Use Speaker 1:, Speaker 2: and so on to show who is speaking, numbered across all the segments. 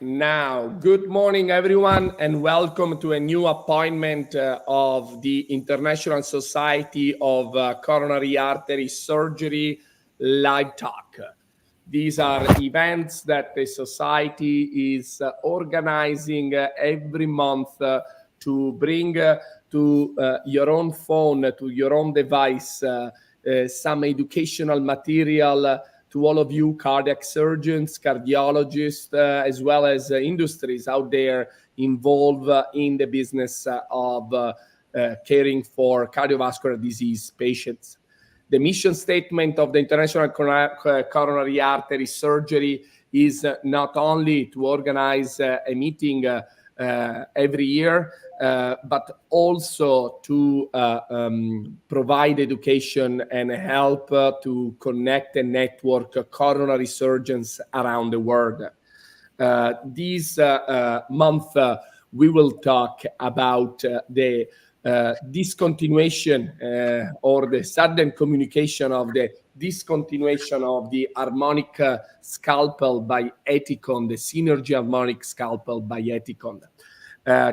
Speaker 1: now. Good morning, everyone, and welcome to a new appointment of the International Society of Coronary Artery Surgery Live Talk. These are events that the society is organizing every month to bring to your own phone, to your own device, some educational material to all of you cardiac surgeons, cardiologists, as well as industries out there involved in the business of caring for cardiovascular disease patients. The mission statement of the International Coronary Artery Surgery is not only to organize a meeting every year, but also to provide education and help to connect and network coronary surgeons around the world. This month, we will talk about the discontinuation or the sudden communication of the discontinuation of the Harmonic Scalpel by Ethicon, the Synergy Harmonic Scalpel by Ethicon.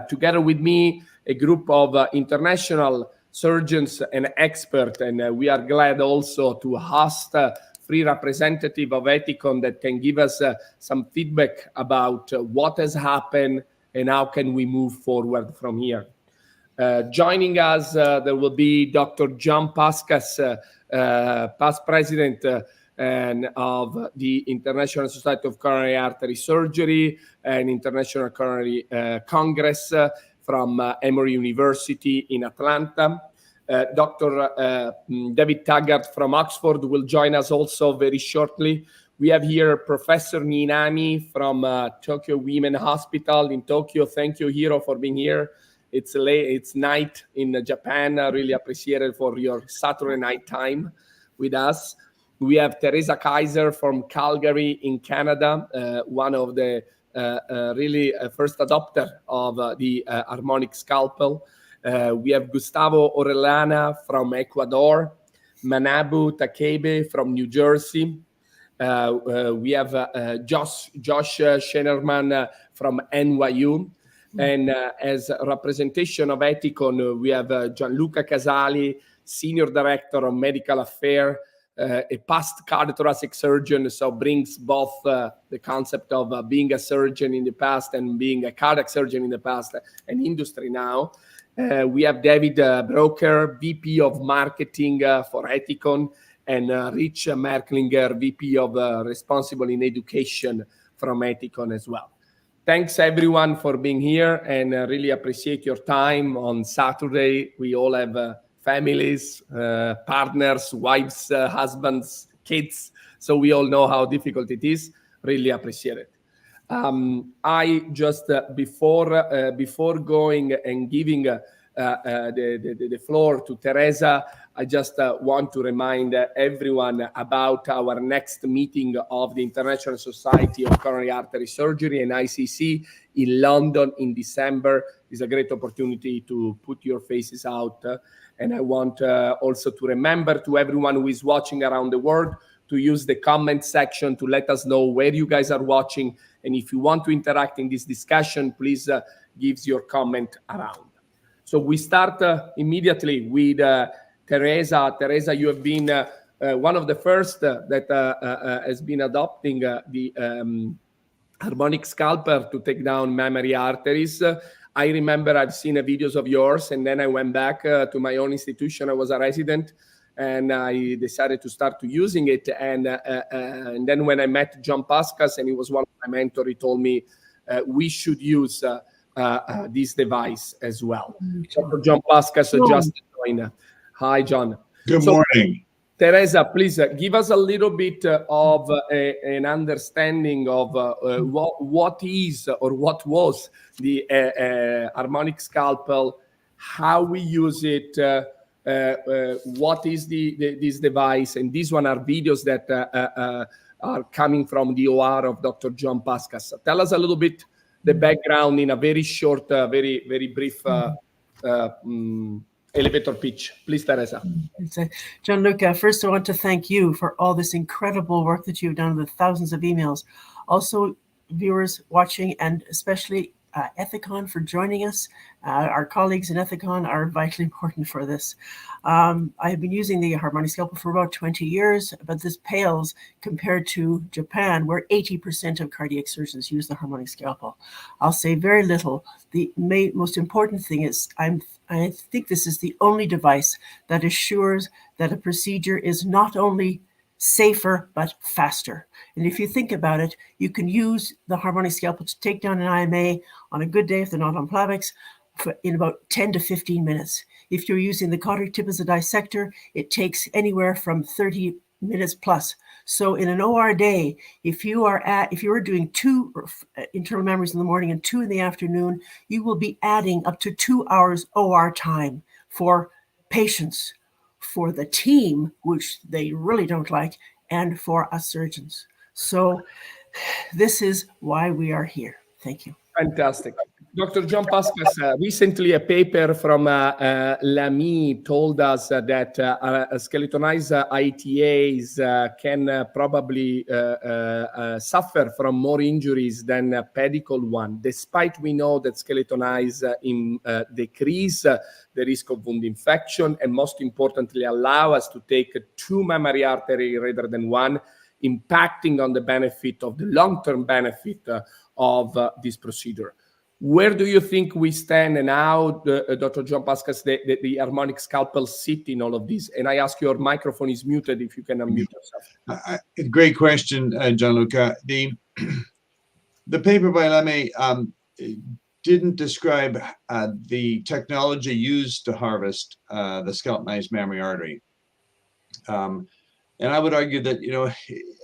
Speaker 1: Together with me, a group of international surgeons and experts, and we are glad also to host three representatives of Ethicon that can give us some feedback about what has happened and how can we move forward from here. Joining us, there will be Dr. John Pascas, past president and of the International Society of Coronary Artery Surgery and International Coronary Congress from Emory University in Atlanta. Dr. David Taggart from Oxford will join us also very shortly. We have here Professor Ninami from Tokyo Women Hospital in Tokyo. Thank you, Hiro, for being here. It's late, it's night in Japan. I really appreciate it for your Saturday night time with us. We have Teresa Kaiser from Calgary in Canada, one of the really first adopter of the Harmonic Scalpel. We have Gustavo Orellana from Ecuador, Manabu Takebe from New Jersey. We have Josh Schenerman from NYU. And as a representation of Ethicon, we have Gianluca Casali, Senior Director of Medical Affairs, a past cardiothoracic surgeon, so brings both the concept of being a surgeon in the past and being a cardiac surgeon in the past and industry now. We have David Broker, VP of Marketing for Ethicon, and Rich Merklinger, VP of Responsible in Education from Ethicon as well. Thanks everyone for being here, and really appreciate your time on Saturday. We all have families, partners, wives, husbands, kids, so we all know how difficult it is. Really appreciate it. I just before going and giving the floor to Teresa, I just want to remind everyone about our next meeting of the International Society of Coronary Artery Surgery and ICC in London in December. It's a great opportunity to put your faces out. And I want also to remember to everyone who is watching around the world to use the comment section to let us know where you guys are watching. And if you want to interact in this discussion, please give your comment around. So we start immediately with Teresa. Teresa, you have been one of the first that has been adopting the Harmonic Scalpel to take down mammary arteries. I remember I've seen videos of yours, and then I went back to my own institution. I was a resident, and I decided to start to using it. And then when I met John Pascas, and he was one of my mentors, he told me we should use this device as well. Dr. John Pascas just joined. Hi, John.
Speaker 2: Good morning.
Speaker 1: Teresa, please give us a little bit of an understanding of what is or what was the Harmonic Scalpel, how we use it, what is this device, and these one are videos that are coming from the OR of Dr. John Pascas. Tell us a little bit the background in a very short, very brief elevator pitch. Please, Teresa.
Speaker 3: Gianluca, first I want to thank you for all this incredible work that you've done with thousands of emails. Also, viewers watching, and especially Ethicon for joining us. Our colleagues in Ethicon are vitally important for this. I have been using the Harmonic Scalpel for about 20 years, but this pales compared to Japan, where 80% of cardiac surgeons use the Harmonic Scalpel. I'll say very little. The most important thing is I think this is the only device that assures that a procedure is not only safer but faster. And if you think about it, you can use the Harmonic Scalpel to take down an IMA on a good day if they're not on Plavix in about 10 to 15 minutes. If you're using the cautery tip as a dissector, it takes anywhere from 30 minutes plus. So in an OR day, if you are doing 2 internal mammaries in the morning and 2 in the afternoon, you will be adding up to 2 hours OR time for patients, for the team, which they really don't like, and for us surgeons. So this is why we are here. Thank you.
Speaker 1: Fantastic. Dr. John Pascas, recently a paper from Lamy told us that skeletonized ITAs can probably suffer from more injuries than pedicle one, despite we know that skeletonized decrease the risk of wound infection, and most importantly, allow us to take 2 mammary artery rather than 1, impacting on the benefit of the long-term benefit of this procedure. Where do you think we stand and how, Dr. John Pascas, the Harmonic Scalpel sit in all of this? And I ask your microphone is muted, if you can unmute yourself.
Speaker 2: Great question, Gianluca. The paper by Lamy didn't describe the technology used to harvest the scalpelized mammary artery. And I would argue that, you know,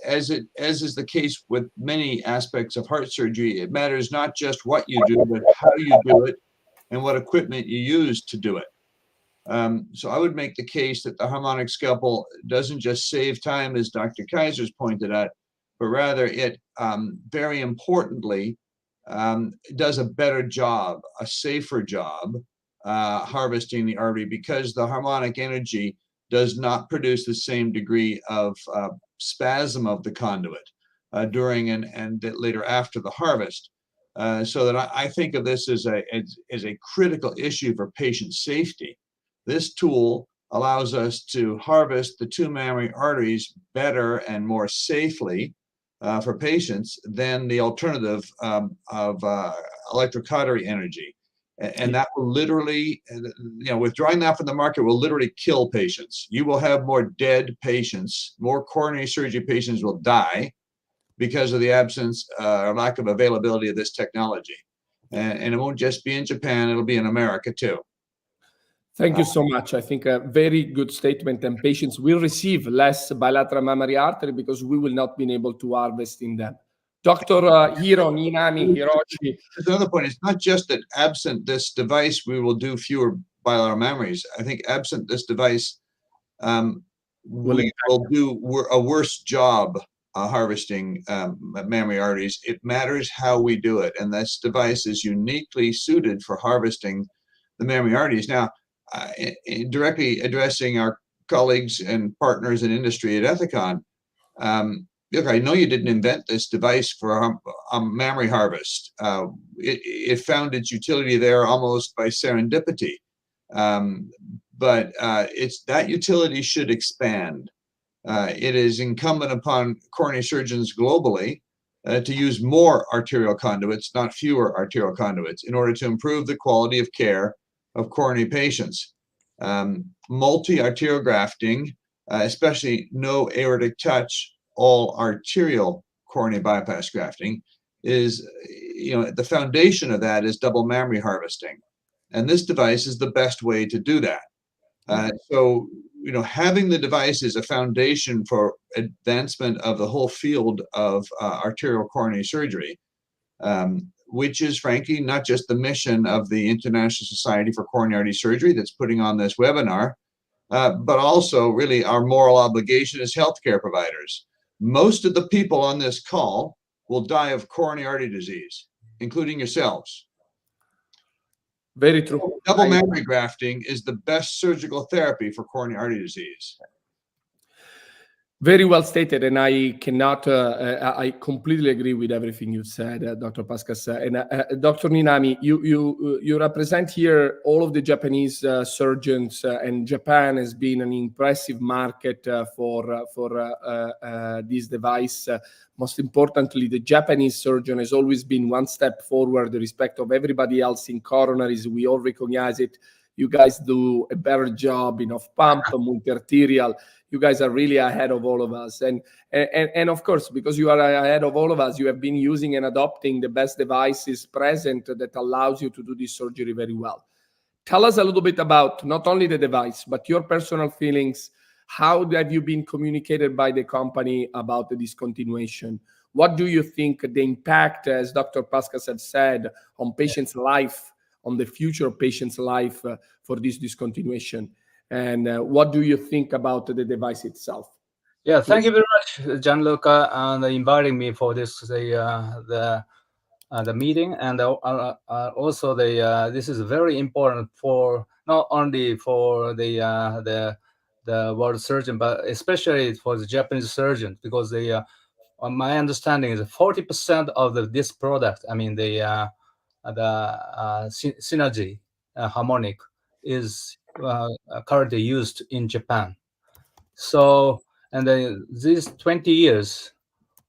Speaker 2: as is the case with many aspects of heart surgery, it matters not just what you do, but how you do it and what equipment you use to do it. So I would make the case that the Harmonic Scalpel doesn't just save time, as Dr. Kaiser's pointed out, but rather it, very importantly, does a better job, a safer job, harvesting the artery, because the harmonic energy does not produce the same degree of spasm of the conduit during and later after the harvest. So that I think of this as a critical issue for patient safety. This tool allows us to harvest the 2 mammary arteries better and more safely for patients than the alternative of electrocautery energy. And that will literally, you know, withdrawing that from the market will literally kill patients. You will have more dead patients, more coronary surgery patients will die because of the absence or lack of availability of this technology. And it won't just be in Japan, it'll be in America too.
Speaker 1: Thank you so much. I think a very good statement, and patients will receive less bilateral mammary artery because we will not be able to harvest in them. Dr. Hiroshi.
Speaker 2: Another point, it's not just that absent this device, we will do fewer bilateral mammaries. I think absent this device, we will do a worse job harvesting mammary arteries. It matters how we do it. And this device is uniquely suited for harvesting the mammary arteries. Now, directly addressing our colleagues and partners in industry at Ethicon, look, I know you didn't invent this device for mammary harvest. It found its utility there almost by serendipity. But that utility should expand. It is incumbent upon coronary surgeons globally to use more arterial conduits, not fewer arterial conduits, in order to improve the quality of care of coronary patients. Multi-arterial grafting, especially no aortic touch, all arterial coronary bypass grafting, is, you know, the foundation of that is double mammary harvesting, and this device is the best way to do that. So, you know, having the device is a foundation for advancement of the whole field of arterial coronary surgery, which is frankly not just the mission of the International Society for Coronary Artery Surgery that's putting on this webinar, but also really our moral obligation as healthcare providers. Most of the people on this call will die of coronary artery disease, including yourselves.
Speaker 1: Very true.
Speaker 2: Double mammary grafting is the best surgical therapy for coronary artery disease.
Speaker 1: Very well stated, and I cannot. I completely agree with everything you said, Dr. Pascas. And Dr. Ninami, you represent here all of the Japanese surgeons, and Japan has been an impressive market for this device. Most importantly, the Japanese surgeon has always been one step forward with respect of everybody else in coronaries. We all recognize it. You guys do a better job in off-pump, multi-arterial. You guys are really ahead of all of us. And of course, because you are ahead of all of us, you have been using and adopting the best devices present that allows you to do this surgery very well. Tell us a little bit about not only the device, but your personal feelings. How have you been communicated by the company about the discontinuation? What do you think the impact, as Dr. Pascas have said, on patients' life, on the future of patients' life for this discontinuation? And what do you think about the device itself?
Speaker 4: Yeah, thank you very much, Gianluca, and inviting me for this the meeting, and also this is very important for not only for the world surgeon, but especially for the Japanese surgeons, because my understanding is 40% of this product, I mean the Synergy Harmonic, is currently used in Japan. So, and these 20 years,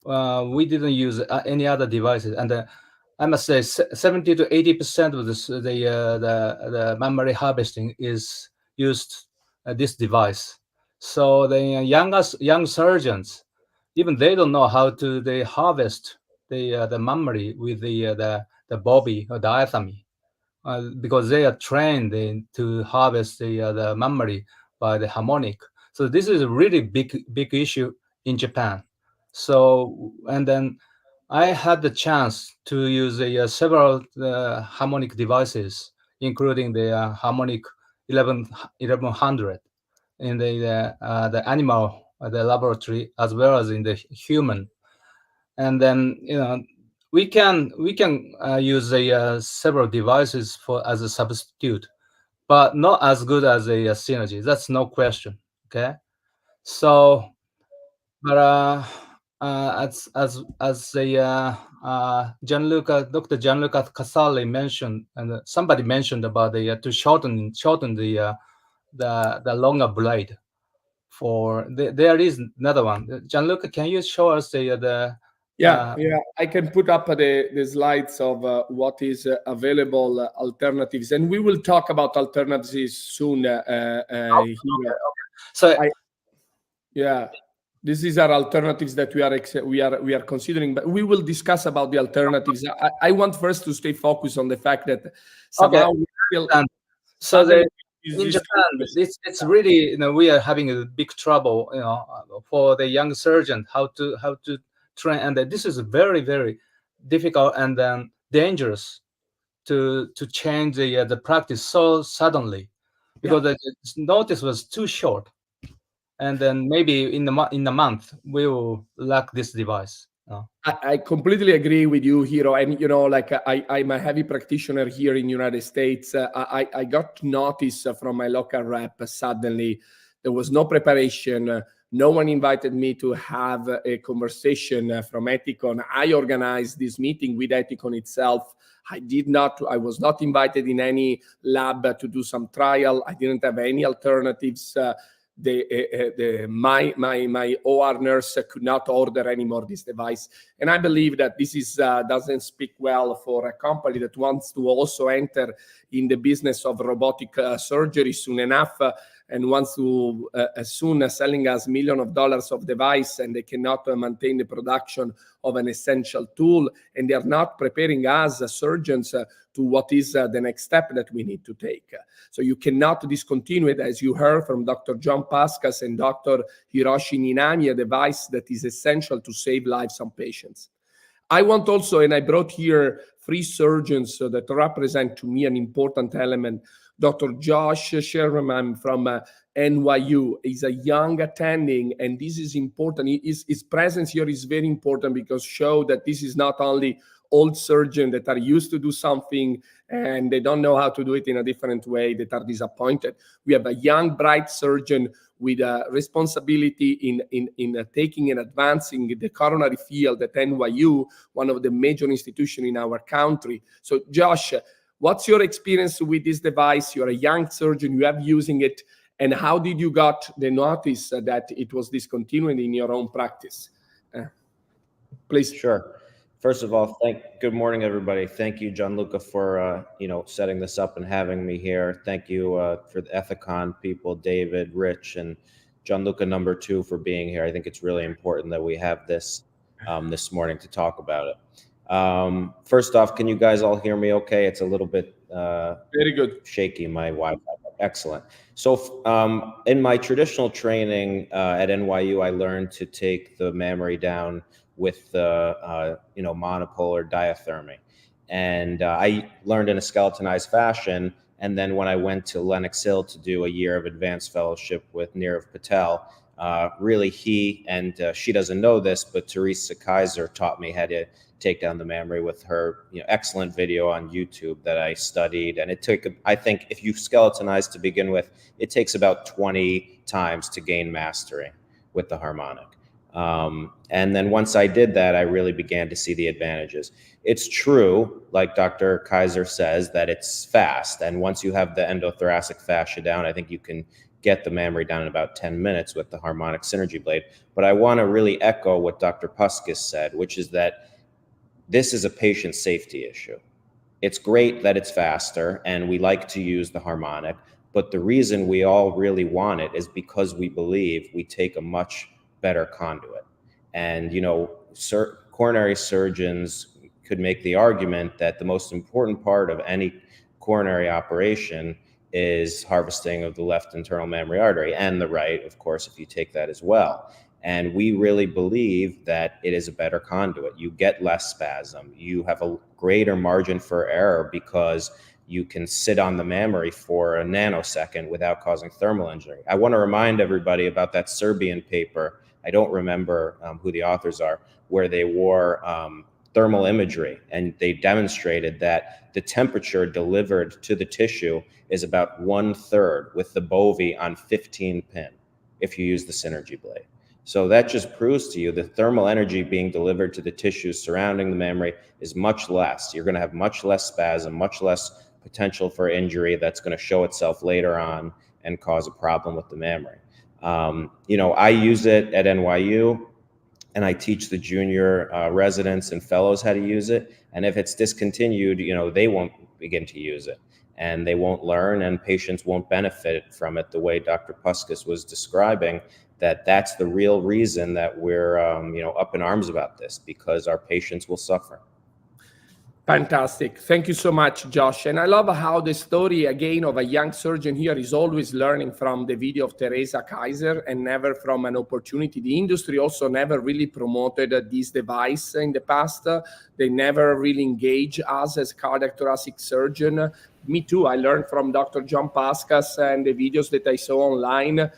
Speaker 4: we didn't use any other devices, and I must say 70 to 80% of the mammary harvesting is used this device. So the young surgeons, even they don't know how to harvest the mammary with the bobby or diathermy. Because they are trained to harvest the mammary by the harmonic. So this is a really big issue in Japan. So, and then I had the chance to use several harmonic devices, including the harmonic 1100 in the animal, the laboratory, as well as in the human. And then we can use several devices as a substitute, but not as good as a Synergy. That's no question. Okay, so but as Dr. Gianluca Casale mentioned, and somebody mentioned about to shorten the longer blade. There is another one. Gianluca, can you show us
Speaker 1: Yeah, I can put up the slides of what is available alternatives, and we will talk about alternatives soon.
Speaker 4: Okay. So
Speaker 1: this is our alternatives that we are considering, but we will discuss about the alternatives. I want first to stay focused on the fact that somehow we feel.
Speaker 4: So in Japan, it's really we are having a big trouble for the young surgeon how to train, and this is very, very difficult and dangerous to change the practice so suddenly, because the notice was too short, and then maybe in a month we will lack this device.
Speaker 1: I completely agree with you, Hiro. And like I'm a heavy practitioner here in the United States. I got notice from my local rep suddenly. There was no preparation. No one invited me to have a conversation from Ethicon. I organized this meeting with Ethicon itself. I was not invited in any lab to do some trial. I didn't have any alternatives. My OR nurse could not order anymore this device, and I believe that this doesn't speak well for a company that wants to also enter in the business of robotic surgery soon enough, and wants to as soon as selling us millions of dollars of device, and they cannot maintain the production of an essential tool, and they are not preparing us as surgeons to what is the next step that we need to take. So you cannot discontinue it, as you heard from Dr. John Pascas and Dr. Hiroshi Ninami, a device that is essential to save lives on patients. I want also, and I brought here 3 surgeons that represent to me an important element. Dr. Josh Sherman from NYU is a young attending, and this is important. His presence here is very important because show that this is not only old surgeons that are used to do something and they don't know how to do it in a different way, that are disappointed. We have a young, bright surgeon with a responsibility in taking and advancing the coronary field at NYU, one of the major institutions in our country. So Josh, what's your experience with this device? You're a young surgeon, you have using it, and how did you got the notice that it was discontinued in your own practice? Please.
Speaker 5: Sure. First of all, good morning, everybody. Thank you, Gianluca, for setting this up and having me here. Thank you for the Ethicon people, David, Rich, and Gianluca #2 for being here. I think it's really important that we have this this morning to talk about it. First off, can you guys all hear me okay? It's a little bit
Speaker 1: very good,
Speaker 5: shaky, my Wi-Fi. Excellent. So in my traditional training at NYU, I learned to take the mammary down with the monopolar diathermy, and I learned in a skeletonized fashion. And then when I went to Lenox Hill to do a year of advanced fellowship with Nirav Patel, really he and she doesn't know this, but Teresa Kaiser taught me how to take down the mammary with her excellent video on YouTube that I studied. And it took, I think, if you skeletonize to begin with, it takes about 20 times to gain mastery with the harmonic. And then once I did that, I really began to see the advantages. It's true, like Dr. Kaiser says, that it's fast. And once you have the endothoracic fascia down, I think you can get the mammary down in about 10 minutes with the harmonic synergy blade. But I want to really echo what Dr. Puskis said, which is that this is a patient safety issue. It's great that it's faster and we like to use the harmonic, but the reason we all really want it is because we believe we take a much better conduit. And, coronary surgeons could make the argument that the most important part of any coronary operation is harvesting of the left internal mammary artery, and the right, of course, if you take that as well. And we really believe that it is a better conduit. You get less spasm. You have a greater margin for error because you can sit on the mammary for a nanosecond without causing thermal injury. I want to remind everybody about that Serbian paper. I don't remember who the authors are, where they wore thermal imagery, and they demonstrated that the temperature delivered to the tissue is about 1/3 with the Bovie on 15 pin if you use the Synergy blade. So that just proves to you the thermal energy being delivered to the tissues surrounding the mammary is much less. You're going to have much less spasm, much less potential for injury that's going to show itself later on and cause a problem with the mammary. I use it at NYU, and I teach the junior residents and fellows how to use it. And if it's discontinued, they won't begin to use it, and they won't learn, and patients won't benefit from it the way Dr. Puskis was describing. That's the real reason that we're up in arms about this, because our patients will suffer.
Speaker 1: Fantastic. Thank you so much, Josh. And I love how the story, again, of a young surgeon here is always learning from the video of Teresa Kaiser and never from an opportunity. The industry also never really promoted this device in the past. They never really engaged us as cardiac thoracic surgeon. Me too. I learned from Dr. John Pascas and the videos that I saw online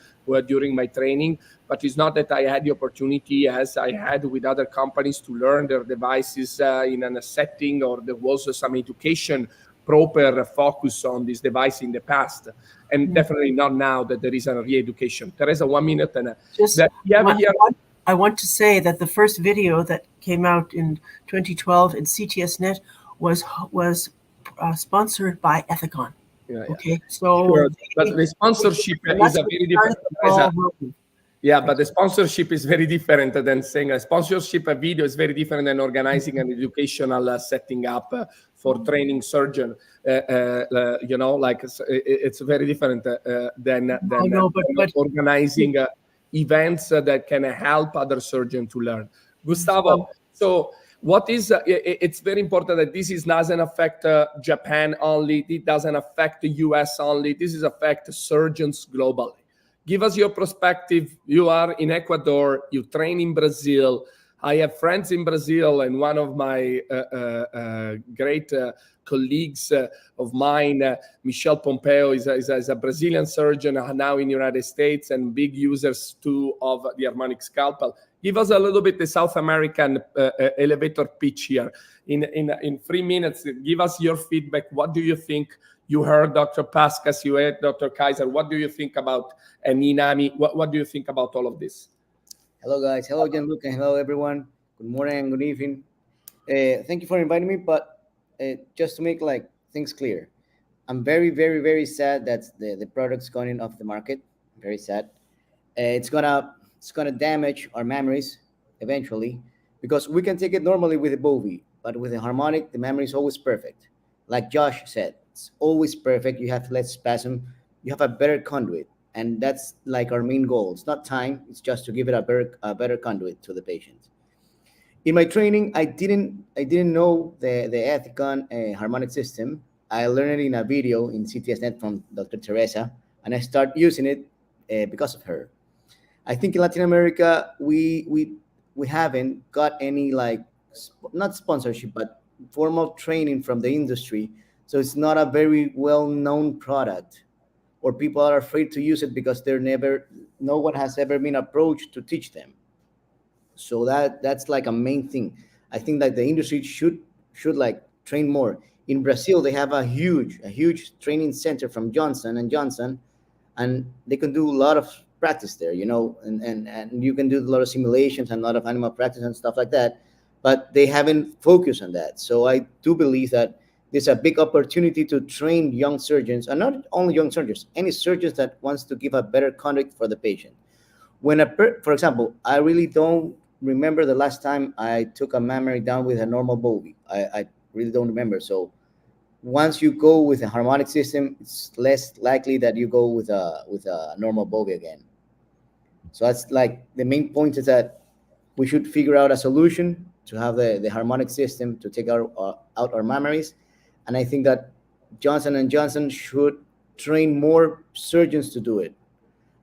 Speaker 1: during my training, but it's not that I had the opportunity, as I had with other companies, to learn their devices in a setting, or there was some education proper focus on this device in the past, and definitely not now that there is a re-education. Teresa, 1 minute. And
Speaker 3: I want to say that the first video that came out in 2012 in CTSNet was sponsored by Ethicon.
Speaker 1: Yeah.
Speaker 3: Okay, so
Speaker 1: sure. But the sponsorship is a very different. But the sponsorship is very different than saying a sponsorship. A video is very different than organizing an educational setting up for training surgeon. It's very different than organizing events that can help other surgeons to learn. Gustavo, so. It's very important that this doesn't affect Japan only. It doesn't affect the US only. This is affect surgeons globally. Give us your perspective. You are in Ecuador. You train in Brazil. I have friends in Brazil, and one of my great colleagues of mine, Michel Pompeo, is a Brazilian surgeon now in the United States and big users too of the Harmonic Scalpel. Give us a little bit the South American elevator pitch here. In 3 minutes, give us your feedback. What do you think? You heard Dr. Pascas, you heard Dr. Kaiser. What do you think about Minami? What do you think about all of this?
Speaker 6: Hello, guys. Hello, Gianluca. Hello, everyone. Good morning and good evening. Thank you for inviting me. But just to make things clear, I'm very, very, very sad that the product's going off the market. Very sad. It's gonna damage our memories eventually, because we can take it normally with the Bovi, but with the Harmonic, the memory is always perfect. Like Josh said, it's always perfect. You have less spasm. You have a better conduit, and that's like our main goal. It's not time. It's just to give it a better conduit to the patient. In my training, I didn't know the Ethicon harmonic system. I learned it in a video in CTSNet from Dr. Teresa, and I started using it because of her. I think in Latin America, we haven't got any not sponsorship, but formal training from the industry. So it's not a very well-known product, or people are afraid to use it because no one has ever been approached to teach them. So that's like a main thing. I think that the industry should train more. In Brazil, they have a huge training center from Johnson & Johnson, and they can do a lot of practice there, and you can do a lot of simulations and a lot of animal practice and stuff like that, but they haven't focused on that. So I do believe that there's a big opportunity to train young surgeons, and not only young surgeons, any surgeons that wants to give a better conduct for the patient. For example, I really don't remember the last time I took a mammary down with a normal Bovi. I really don't remember. So once you go with a harmonic system, it's less likely that you go with a normal Bovi again. So that's like the main point, is that we should figure out a solution to have the harmonic system to take out our mammaries. And I think that Johnson & Johnson should train more surgeons to do it,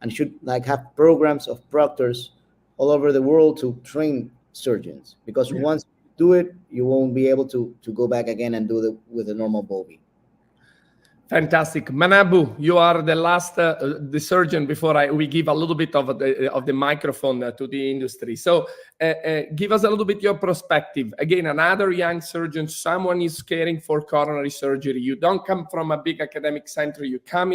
Speaker 6: and should have programs of proctors all over the world to train surgeons, because once you do it, you won't be able to go back again and do it with a normal Bovi.
Speaker 1: Fantastic. Manabu, you are the last the surgeon before we give a little bit of the microphone to the industry. So give us a little bit your perspective. Again, another young surgeon, someone is caring for coronary surgery. You don't come from a big academic center. You come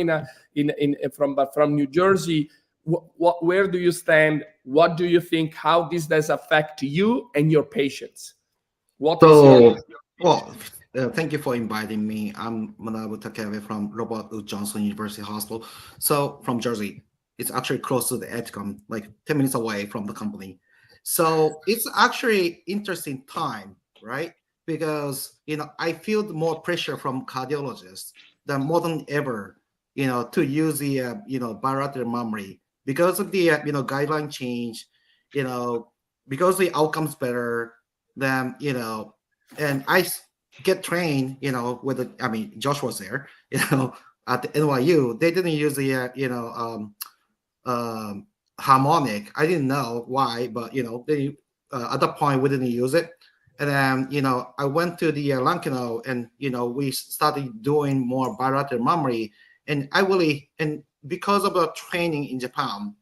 Speaker 1: from New Jersey. Where do you stand? What do you think? How this does affect you and your patients?
Speaker 7: Thank you for inviting me. I'm Manabu Takeve from Robert Wood Johnson University Hospital. So from Jersey, it's actually close to the Ethicon, like 10 minutes away from the company. So it's actually interesting time, right? Because, I feel more pressure from cardiologists than more than ever, to use the, bilateral mammary, because of the, guideline change, because the outcome's better than, and I get trained, Josh was there, at the NYU. They didn't use the, Harmonic. I didn't know why, but, they, at that point, we didn't use it. And then, I went to the Lankino, and, we started doing more bilateral mammary. And and because of the training in Japan,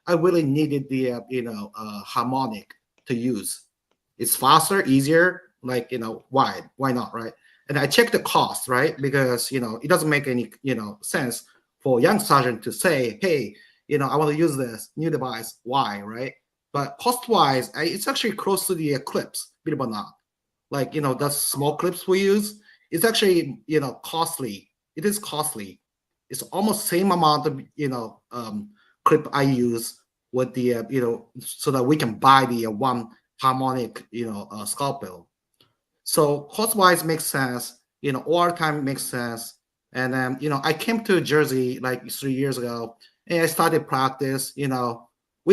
Speaker 7: I really needed the, Harmonic to use. It's faster, easier. Why not, right? And I checked the cost, right? Because, it doesn't make any, sense for a young surgeon to say, hey, I want to use this new device. Why, right? But cost-wise, it's actually close to the clips, believe it or not. That small clips we use, it's actually, costly. It is costly. It's almost same amount of, clip I use with the, so that we can buy the one Harmonic, scalpel. So cost-wise makes sense, OR time makes sense. And then, I came to Jersey like 3 years ago, and I started practice. We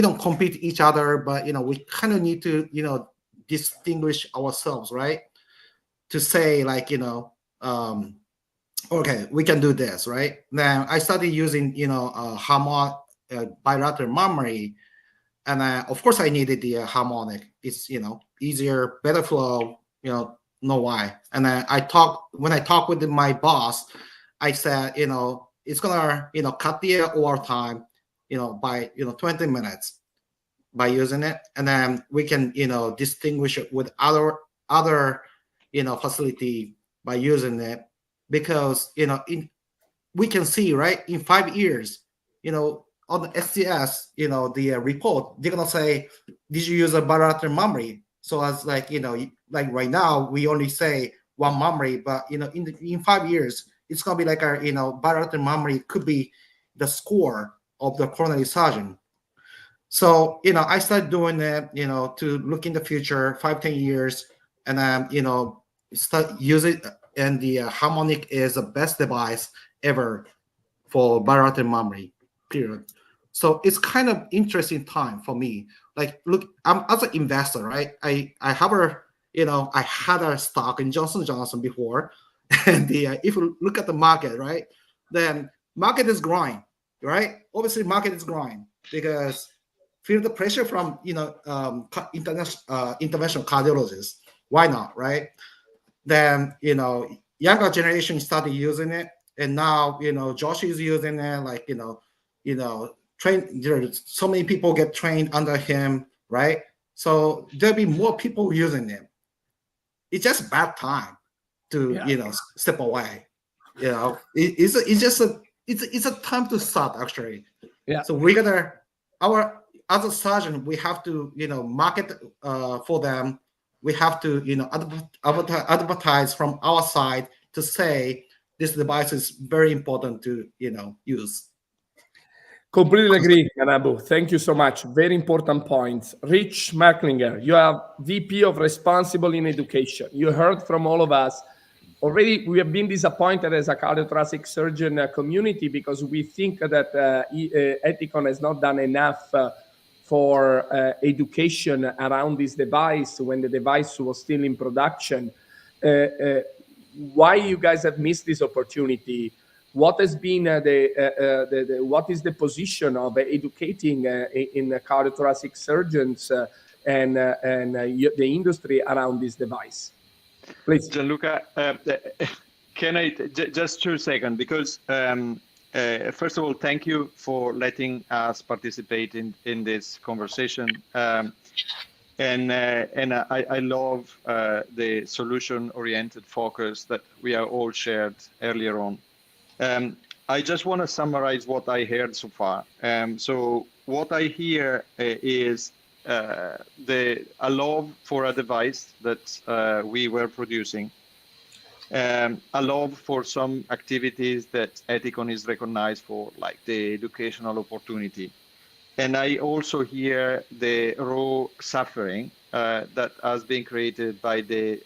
Speaker 7: don't compete each other, but, we kind of need to, distinguish ourselves, right? To say okay, we can do this, right? Then I started using, Harmonic bilateral mammary. And of course, I needed the Harmonic. It's, easier, better flow, know why. And then when I talked with my boss, I said, it's gonna, cut the OR time, by, 20 minutes. by using it, and then we can distinguish it with other facility by using it, because we can see, right, in 5 years, on the SCS, the report, they're gonna say, did you use a bilateral mammary? So as like right now we only say one mammary, but in 5 years it's gonna be like our bilateral mammary could be the score of the coronary surgeon. So I started doing it to look in the future 5-10 years, and then start using, and the Harmonic is the best device ever for bilateral mammary, period. So it's kind of interesting time for me. Like, look, I'm as an investor, right? I have I had a stock in Johnson & Johnson before, and if you look at the market, right, then market is growing, right? Obviously, market is growing because feel the pressure from interventional cardiologists. Why not, right? Then younger generation started using it, and now Josh is using it. Like train. So many people get trained under him, right? So there'll be more people using it. It's just bad time to step away. It's a time to start, actually.
Speaker 1: Yeah.
Speaker 7: So we're gonna as a surgeon, we have to market for them. We have to advertise from our side to say this device is very important to use.
Speaker 1: Completely agree, Manabu. Thank you so much. Very important points. Rich Merklinger, you are VP of Responsible in Education. You heard from all of us. Already, we have been disappointed as a cardiothoracic surgeon community because we think that Ethicon has not done enough for education around this device when the device was still in production. Why you guys have missed this opportunity? What has been what is the position of educating in cardiothoracic surgeons and the industry around this device? Please,
Speaker 8: Gianluca, can I just 2 seconds? Because first of all, thank you for letting us participate in this conversation. And I love the solution-oriented focus that we are all shared earlier on. I just want to summarize what I heard so far. So what I hear is a love for a device that we were producing, a love for some activities that Ethicon is recognized for, like the educational opportunity. And I also hear the raw suffering that has been created by the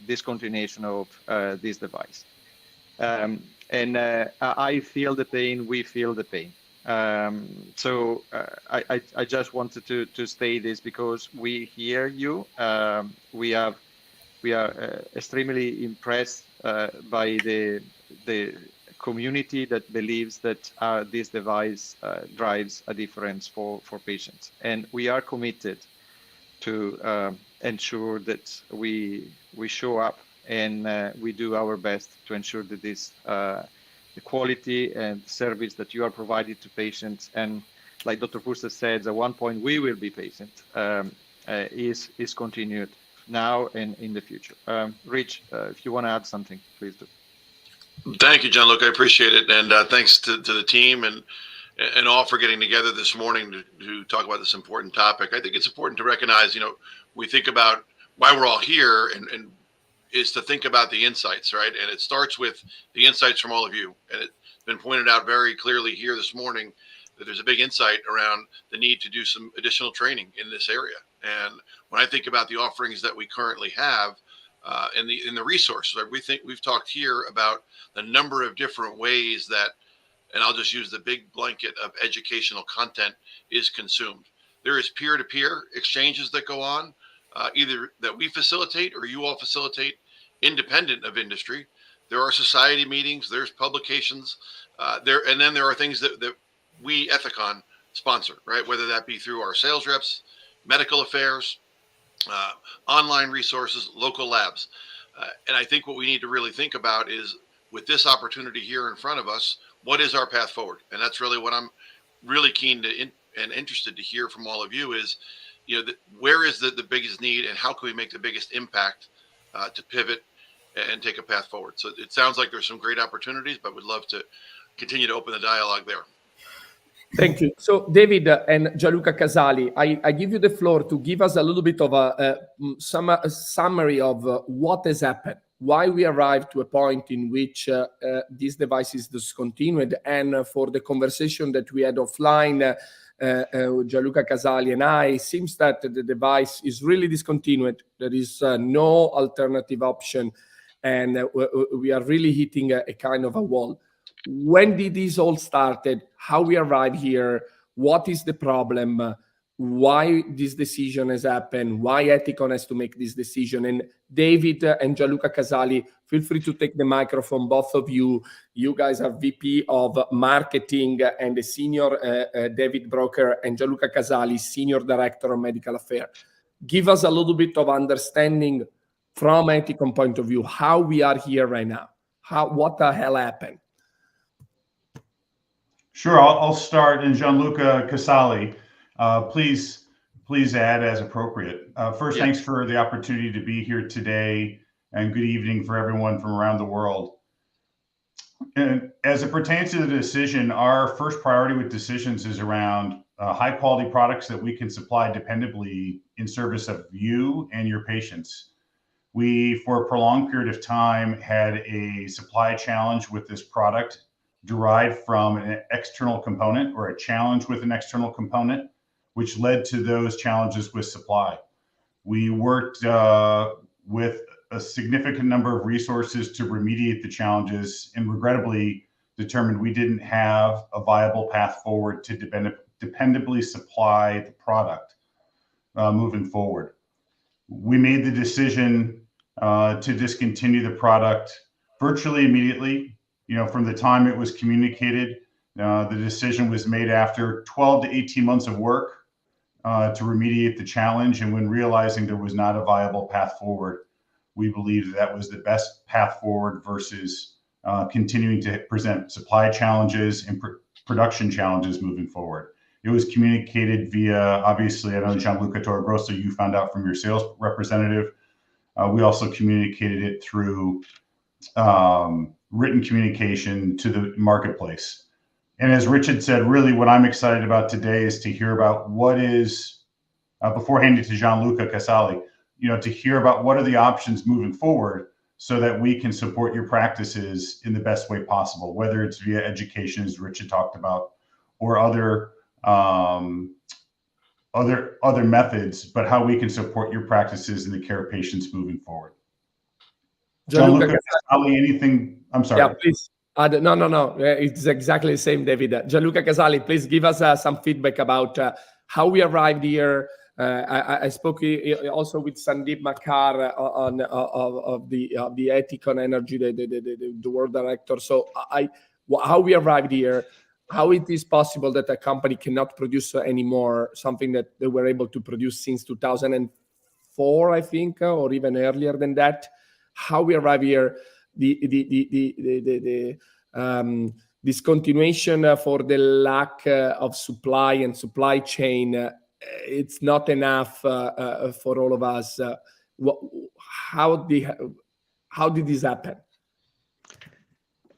Speaker 8: discontinuation of this device. And I feel the pain, we feel the pain. So I just wanted to say this because we hear you. We are extremely impressed by the community that believes that this device drives a difference for patients. And we are committed to ensure that we show up and we do our best to ensure that this the quality and service that you are providing to patients, and like Dr. Fuster said, at one point we will be patient, is continued now and in the future. Rich, if you want to add something, please do.
Speaker 9: Thank you, Gianluca. I appreciate it, and thanks to the team and all for getting together this morning to talk about this important topic. I think it's important to recognize, we think about why we're all here, and is to think about the insights, right? And it starts with the insights from all of you. And it's been pointed out very clearly here this morning that there's a big insight around the need to do some additional training in this area. And when I think about the offerings that we currently have in the resources, right, we've talked here about the number of different ways that, and I'll just use the big blanket of educational content, is consumed. There is peer-to-peer exchanges that go on, either that we facilitate or you all facilitate, independent of industry. There are society meetings, there's publications, and then there are things that we, Ethicon, sponsor, right? Whether that be through our sales reps, medical affairs, online resources, local labs. And I think what we need to really think about is, with this opportunity here in front of us, what is our path forward? And that's really what I'm really keen to and interested to hear from all of you is, where is the biggest need, and how can we make the biggest impact to pivot and take a path forward? So it sounds like there's some great opportunities, but would love to continue to open the dialogue there.
Speaker 1: Thank you. So David and Gianluca Casali, I give you the floor to give us a little bit of a summary of what has happened, why we arrived to a point in which this device is discontinued, and for the conversation that we had offline, Gianluca Casali and I, it seems that the device is really discontinued. There is no alternative option, and we are really hitting a kind of a wall. When did this all started? How we arrived here? What is the problem? Why this decision has happened? Why Ethicon has to make this decision? And David and Gianluca Casali, feel free to take the microphone, both of you. You guys are VP of Marketing and the Senior David Broker, and Gianluca Casali, Senior Director of Medical Affairs. Give us a little bit of understanding from Ethicon point of view, how we are here right now. What the hell happened?
Speaker 10: Sure, I'll start. And Gianluca Casali, please add as appropriate. First, thanks for the opportunity to be here today, and good evening for everyone from around the world. And as it pertains to the decision, our first priority with decisions is around high quality products that we can supply dependably in service of you and your patients. We, for a prolonged period of time, had a supply challenge with this product derived from an external component, or a challenge with an external component, which led to those challenges with supply. We worked with a significant number of resources to remediate the challenges, and regrettably determined we didn't have a viable path forward to dependably supply the product moving forward. We made the decision to discontinue the product virtually immediately. From the time it was communicated, the decision was made after 12 to 18 months of work to remediate the challenge. And when realizing there was not a viable path forward, we believed that was the best path forward versus continuing to present supply challenges and production challenges moving forward. It was communicated via, obviously, I know Gianluca Torregrosso, you found out from your sales representative. We also communicated it through written communication to the marketplace. And as Richard said, really what I'm excited about today is to hear about what is, before handing to Gianluca Casali, to hear about what are the options moving forward so that we can support your practices in the best way possible, whether it's via education, as Richard talked about, or other methods, but how we can support your practices in the care of patients moving forward. Gianluca Casali, anything? I'm sorry.
Speaker 1: Yeah, please. No. It's exactly the same, David. Gianluca Casali, please give us some feedback about how we arrived here. I spoke also with Sandeep Makar of the Ethicon Energy, the world director. So how we arrived here, how it is possible that a company cannot produce anymore something that they were able to produce since 2004, I think, or even earlier than that. How we arrive here, the discontinuation for the lack of supply and supply chain, it's not enough for all of us. How did this happen?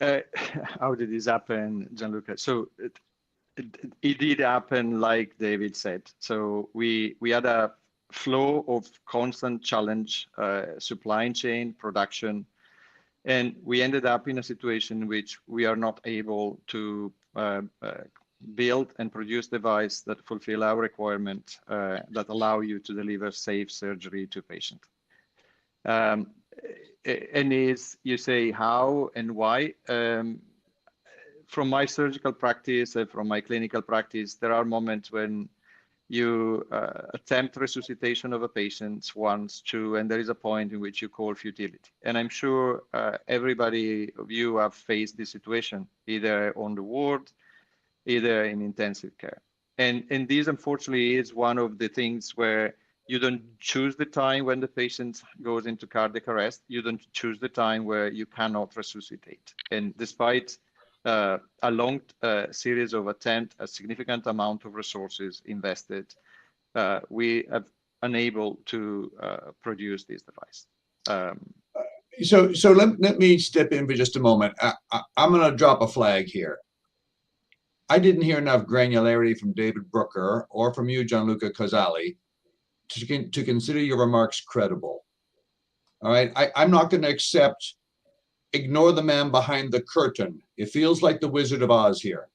Speaker 8: How did this happen, Gianluca? So it did happen like David said. So we had a flow of constant challenge, supply chain, production, and we ended up in a situation in which we are not able to build and produce devices that fulfill our requirement, that allow you to deliver safe surgery to patient. And is you say how and why? From my surgical practice and from my clinical practice, there are moments when you attempt resuscitation of a patient once, two, and there is a point in which you call futility. And I'm sure everybody of you have faced this situation, either on the ward, either in intensive care. And this, unfortunately, is one of the things where you don't choose the time when the patient goes into cardiac arrest. You don't choose the time where you cannot resuscitate. And despite a long series of attempts, a significant amount of resources invested, we have unable to produce this device.
Speaker 2: So let me step in for just a moment. I'm going to drop a flag here. I didn't hear enough granularity from David Brooker or from you, Gianluca Casali, to consider your remarks credible. All right, I'm not going to ignore the man behind the curtain. It feels like the Wizard of Oz here.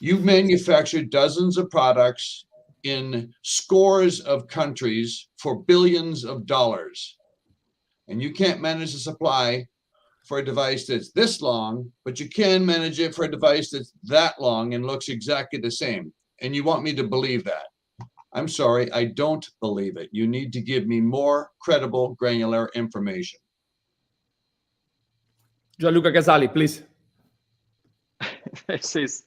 Speaker 2: You've manufactured dozens of products in scores of countries for billions of dollars. And you can't manage a supply for a device that's this long, but you can manage it for a device that's that long and looks exactly the same. And you want me to believe that? I'm sorry, I don't believe it. You need to give me more credible, granular information.
Speaker 1: Gianluca Casali, please.
Speaker 8: This is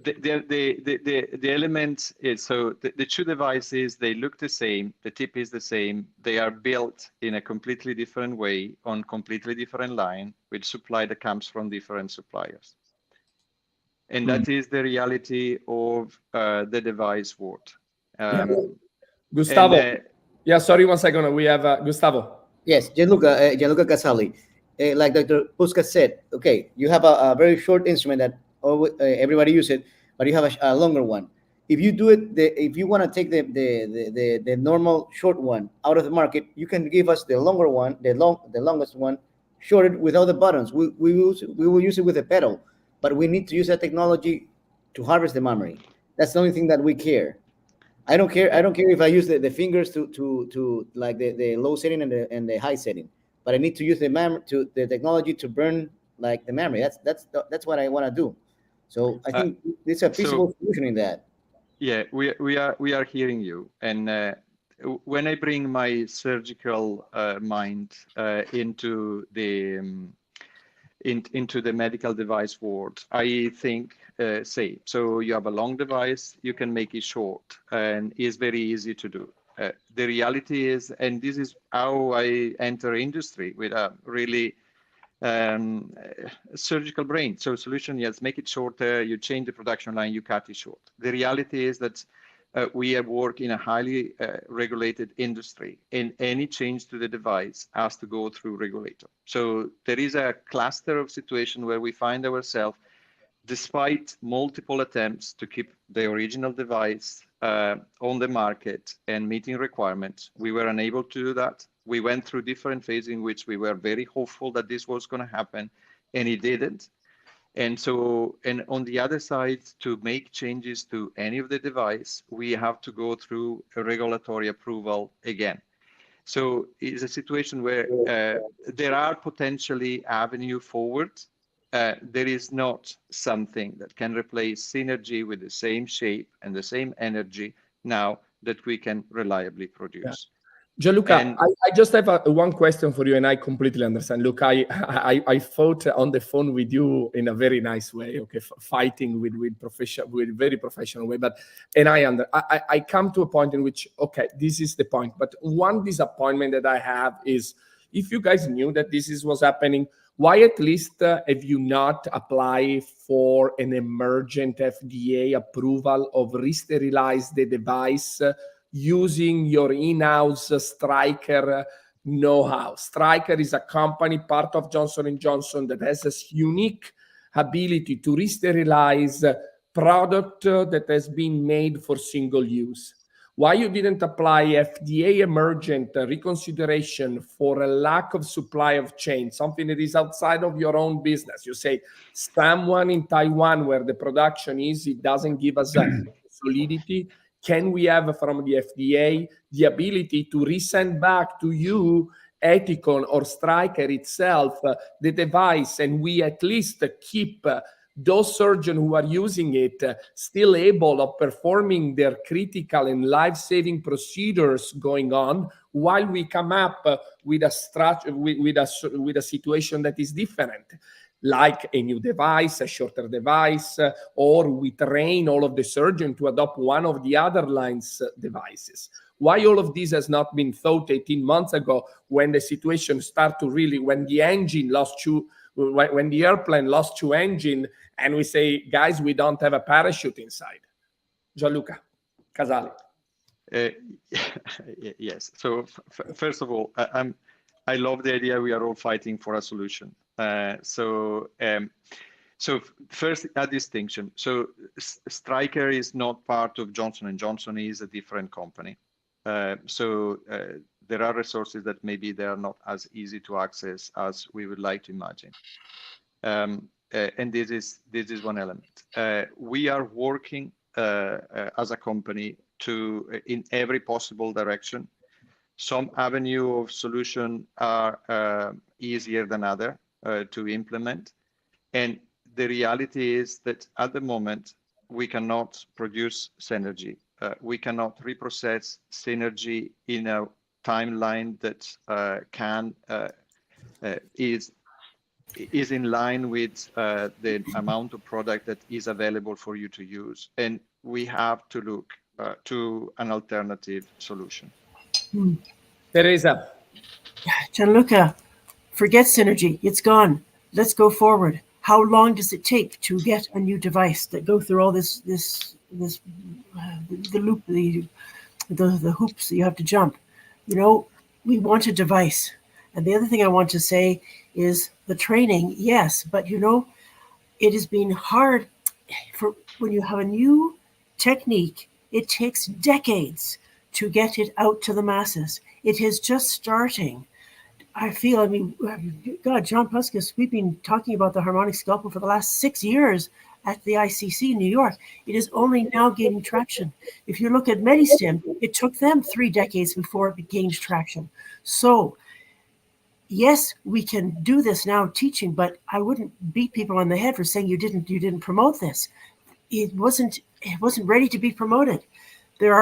Speaker 8: the element is, so the two devices, they look the same, the tip is the same, they are built in a completely different way on completely different line with supply that comes from different suppliers. And that is the reality of the device world.
Speaker 1: Gustavo, yeah, sorry, 1 second, we have Gustavo.
Speaker 6: Yes, Gianluca Casali. Like Dr. Puskas said, okay, you have a very short instrument that everybody uses it, but you have a longer one. If you do it, if you want to take the normal short one out of the market, you can give us the longer one, the longest one, shorted without the buttons. We will use it with a pedal, but we need to use that technology to harvest the mammary. That's the only thing that we care. I don't care if I use the fingers to like the low setting and the high setting, but I need to use the technology to burn like the memory. That's what I want to do. So I think it's a feasible solution in that.
Speaker 8: Yeah, we are hearing you. And when I bring my surgical mind into the medical device world, I think, so you have a long device, you can make it short, and it's very easy to do. The reality is, and this is how I enter industry with a really surgical brain. So solution, yes, make it shorter, you change the production line, you cut it short. The reality is that we have worked in a highly regulated industry, and any change to the device has to go through regulator. So there is a cluster of situation where we find ourselves, despite multiple attempts to keep the original device on the market and meeting requirements, we were unable to do that. We went through different phases in which we were very hopeful that this was going to happen, and it didn't. And so, and on the other side, to make changes to any of the device, we have to go through a regulatory approval again. So it's a situation where there are potentially avenue forward. There is not something that can replace Synergy with the same shape and the same energy now that we can reliably produce.
Speaker 1: Yeah. Gianluca, I just have one question for you, and I completely understand. Look, I fought on the phone with you in a very nice way, okay, fighting with very professional way. But I come to a point in which, okay, this is the point. But one disappointment that I have is, if you guys knew that this was happening, why at least have you not applied for an emergent FDA approval of re-sterilize the device using your in-house Stryker know-how? Stryker is a company, part of Johnson & Johnson, that has this unique ability to re-sterilize product that has been made for single use. Why you didn't apply FDA emergent reconsideration for a lack of supply of chain, something that is outside of your own business? You say, someone in Taiwan where the production is, it doesn't give us solidity. Can we have from the FDA the ability to resend back to you, Ethicon or Stryker itself, the device, and we at least keep those surgeons who are using it still able of performing their critical and life-saving procedures going on, while we come up with a situation that is different, like a new device, a shorter device, or we train all of the surgeons to adopt one of the other lines devices. Why all of this has not been thought 18 months ago, when the situation started to really, when the engine lost when the airplane lost 2 engines and we say, guys, we don't have a parachute inside. Gianluca Casali.
Speaker 8: Yes. So first of all, I love the idea we are all fighting for a solution. So first, a distinction. So Stryker is not part of Johnson & Johnson, is a different company. So there are resources that maybe they are not as easy to access as we would like to imagine. And this is one element. We are working as a company in every possible direction. Some avenue of solution are easier than other to implement. And the reality is that at the moment, we cannot produce Synergy. We cannot reprocess Synergy in a timeline that is in line with the amount of product that is available for you to use. And we have to look to an alternative solution.
Speaker 1: Teresa.
Speaker 3: Gianluca, forget Synergy. It's gone. Let's go forward. How long does it take to get a new device that go through all the loop, the hoops that you have to jump? You know, we want a device. And the other thing I want to say is the training, yes, but you know, it has been hard for when you have a new technique, it takes decades to get it out to the masses. It is just starting. I feel, I mean, God, John Puskas, we've been talking about the Harmonic Scalpel for the last 6 years at the ICC in New York. It is only now gaining traction. If you look at Medistim, it took them 3 decades before it gained traction. So, yes, we can do this now teaching, but I wouldn't beat people on the head for saying you didn't promote this. It wasn't ready to be promoted. There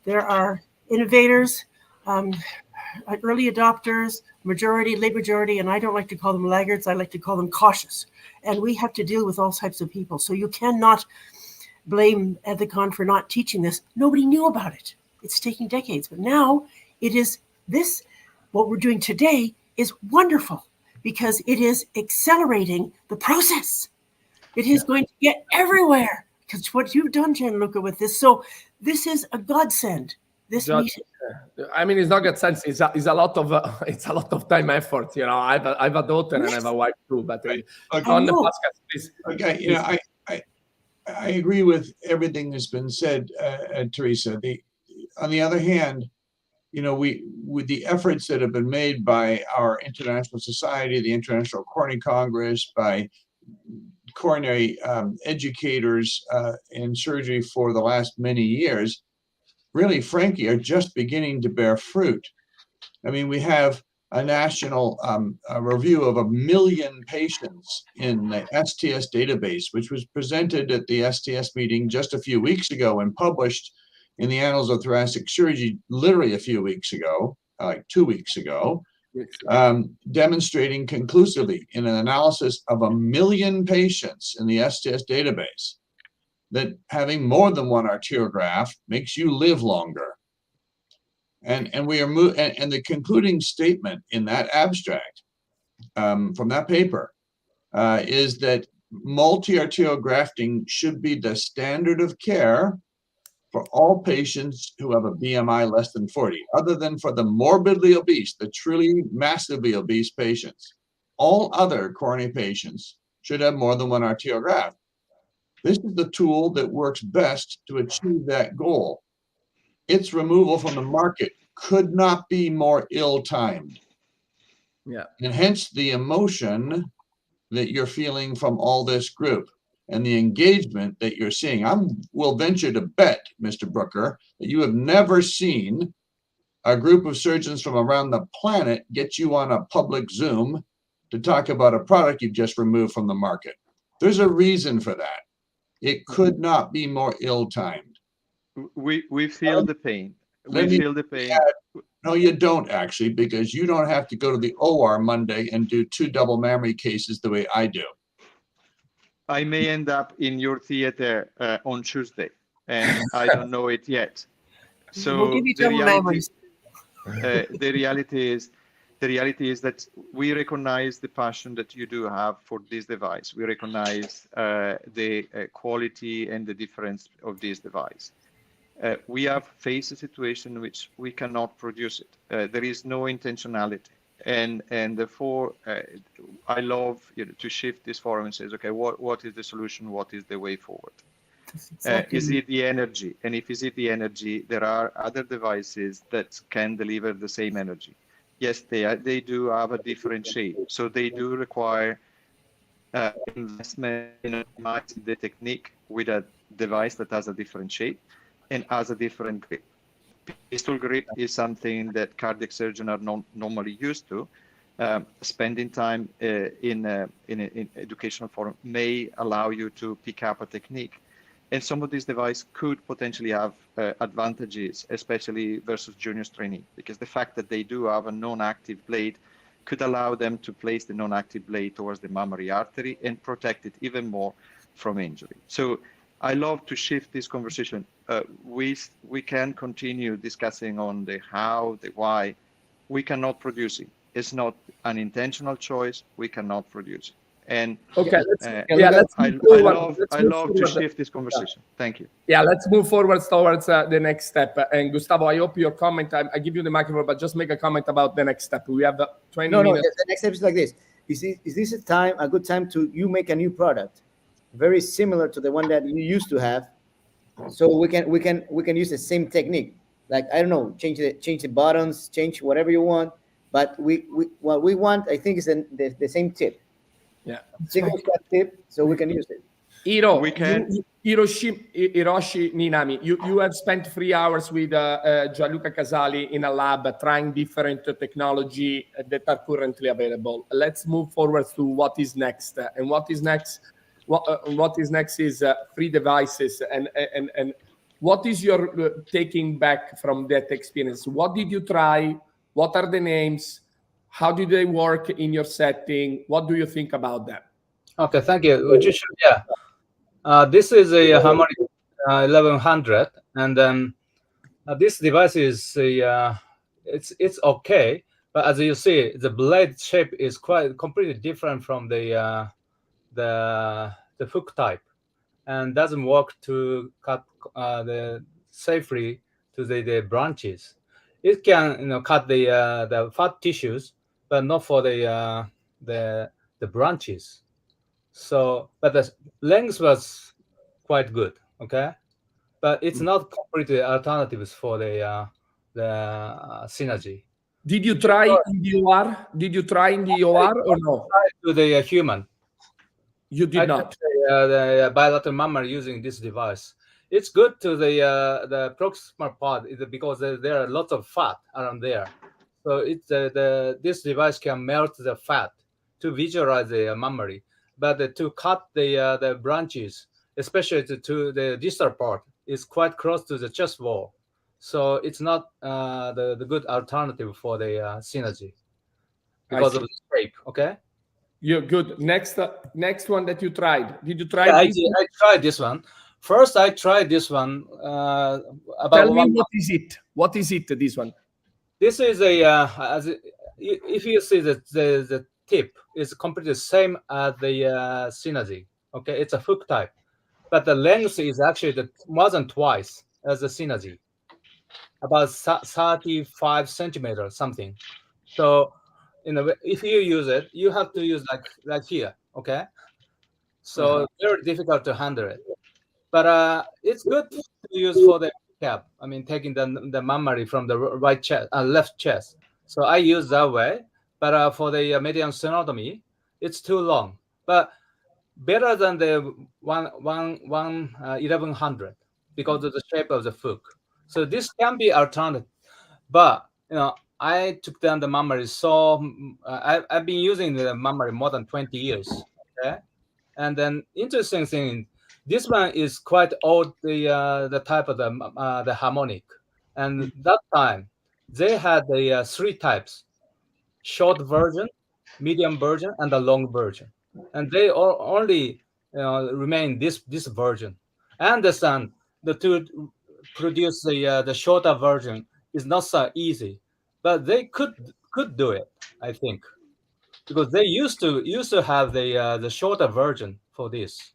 Speaker 3: are innovators, early adopters, late majority, and I don't like to call them laggards. I like to call them cautious. And we have to deal with all types of people. So you cannot blame Ethicon for not teaching this. Nobody knew about it. It's taking decades. But now it is this, what we're doing today is wonderful because it is accelerating the process. It is going to get everywhere because what you've done, Gianluca, with this. So this is a godsend. This meeting.
Speaker 1: I mean, it's not good sense. It's a lot of time effort. You know, I have a daughter and I have a wife too. But on the podcast, please.
Speaker 2: Okay, you know, I agree with everything that's been said, Teresa. On the other hand, you know, with the efforts that have been made by our international society, the International Coronary Congress, by coronary educators in surgery for the last many years, really, frankly, are just beginning to bear fruit. I mean, we have a national review of 1 million patients in the STS database, which was presented at the STS meeting just a few weeks ago and published in the Annals of Thoracic Surgery literally a few weeks ago, like 2 weeks ago, demonstrating conclusively in an analysis of 1 million patients in the STS database that having more than one arterial graft makes you live longer. And we are and the concluding statement in that abstract from that paper is that multi-arterial grafting should be the standard of care for all patients who have a BMI less than 40, other than for the morbidly obese, the truly massively obese patients. All other coronary patients should have more than one arterial graft. This is the tool that works best to achieve that goal. Its removal from the market could not be more ill-timed.
Speaker 1: Yeah.
Speaker 2: And hence the emotion that you're feeling from all this group and the engagement that you're seeing. I will venture to bet, Mr. Brooker, that you have never seen a group of surgeons from around the planet get you on a public Zoom to talk about a product you've just removed from the market. There's a reason for that. It could not be more ill-timed.
Speaker 8: We feel the pain. We feel the pain.
Speaker 2: No, you don't actually, because you don't have to go to the OR Monday and do 2 double mammary cases the way I do.
Speaker 8: I may end up in your theater on Tuesday, and I don't know it yet. So
Speaker 3: we'll give you double mammaries.
Speaker 8: The reality is the reality is that we recognize the passion that you do have for this device. We recognize the quality and the difference of this device. We have faced a situation in which we cannot produce it. There is no intentionality. And therefore, I love to shift this forum and says, okay, what is the solution? What is the way forward? Exactly. Is it the energy? And if is it the energy, there are other devices that can deliver the same energy. Yes, they do have a different shape. So they do require investment in optimizing the technique with a device that has a different shape and has a different grip. Pistol grip is something that cardiac surgeons are normally used to. Spending time in an educational forum may allow you to pick up a technique. And some of these devices could potentially have advantages, especially versus junior trainee, because the fact that they do have a non-active blade could allow them to place the non-active blade towards the mammary artery and protect it even more from injury. So I love to shift this conversation. We can continue discussing on the how, the why. We cannot produce it. It's not an intentional choice. We cannot produce it. And
Speaker 1: okay,
Speaker 8: I love to shift this conversation. Thank you.
Speaker 1: Yeah, let's move forward towards the next step. And Gustavo, I hope your comment, I give you the microphone, but just make a comment about the next step. We have 20 minutes.
Speaker 6: No, the next step is like this. Is this a good time to make a new product, very similar to the one that you used to have, so we can use the same technique, like, I don't know, change the buttons, change whatever you want, but what we want, I think, is the same tip.
Speaker 1: Yeah,
Speaker 6: single step tip, so we can use it.
Speaker 1: Hiroshi Ninami, you have spent 3 hours with Gianluca Casali in a lab trying different technology that are currently available. Let's move forward to what is next. And what is next? What is next is free devices. And what is your taking back from that experience? What did you try? What are the names? How do they work in your setting? What do you think about that?
Speaker 4: Okay, thank you. Yeah, this is a Harmonic 1100, and this device is it's okay, but as you see, the blade shape is quite completely different from the hook type, and doesn't work to cut safely to the branches. It can cut the fat tissues, but not for the branches. So, but the length was quite good, okay, but it's not completely alternatives for the Synergy.
Speaker 1: Did you try in the OR? Did you try in the OR or no?
Speaker 4: To the human.
Speaker 1: You did not.
Speaker 4: The bilateral mammary using this device. It's good to the proximal part because there are lots of fat around there. So it's this device can melt the fat to visualize the mammary, but to cut the branches, especially to the distal part, is quite close to the chest wall. So it's not the good alternative for the Synergy because of the shape. Okay.
Speaker 1: You're good. Next one that you tried. Did you try?
Speaker 4: Yeah, I tried this one. First, I tried this one.
Speaker 1: Tell me what is it? What is it? This one.
Speaker 4: This is if you see the tip is completely the same as the Synergy. Okay, it's a hook type, but the length is actually more than twice as the Synergy, about 35 centimeters something. So, if you use it, you have to use like here. Okay, so very difficult to handle it. But it's good to use for the cap. I mean, taking the mammary from the right chest, left chest. So I use that way. But for the median sternotomy, it's too long. But better than the 1100 because of the shape of the hook. So this can be alternative. But I took down the mammary. So I've been using the mammary more than 20 years. Okay, and then interesting thing. This one is quite old, the type of the Harmonic, and that time they had the 3 types: short version, medium version, and the long version, and they only remain this version. I understand to produce the shorter version is not so easy, but they could do it. I think, because they used to have the shorter version for this.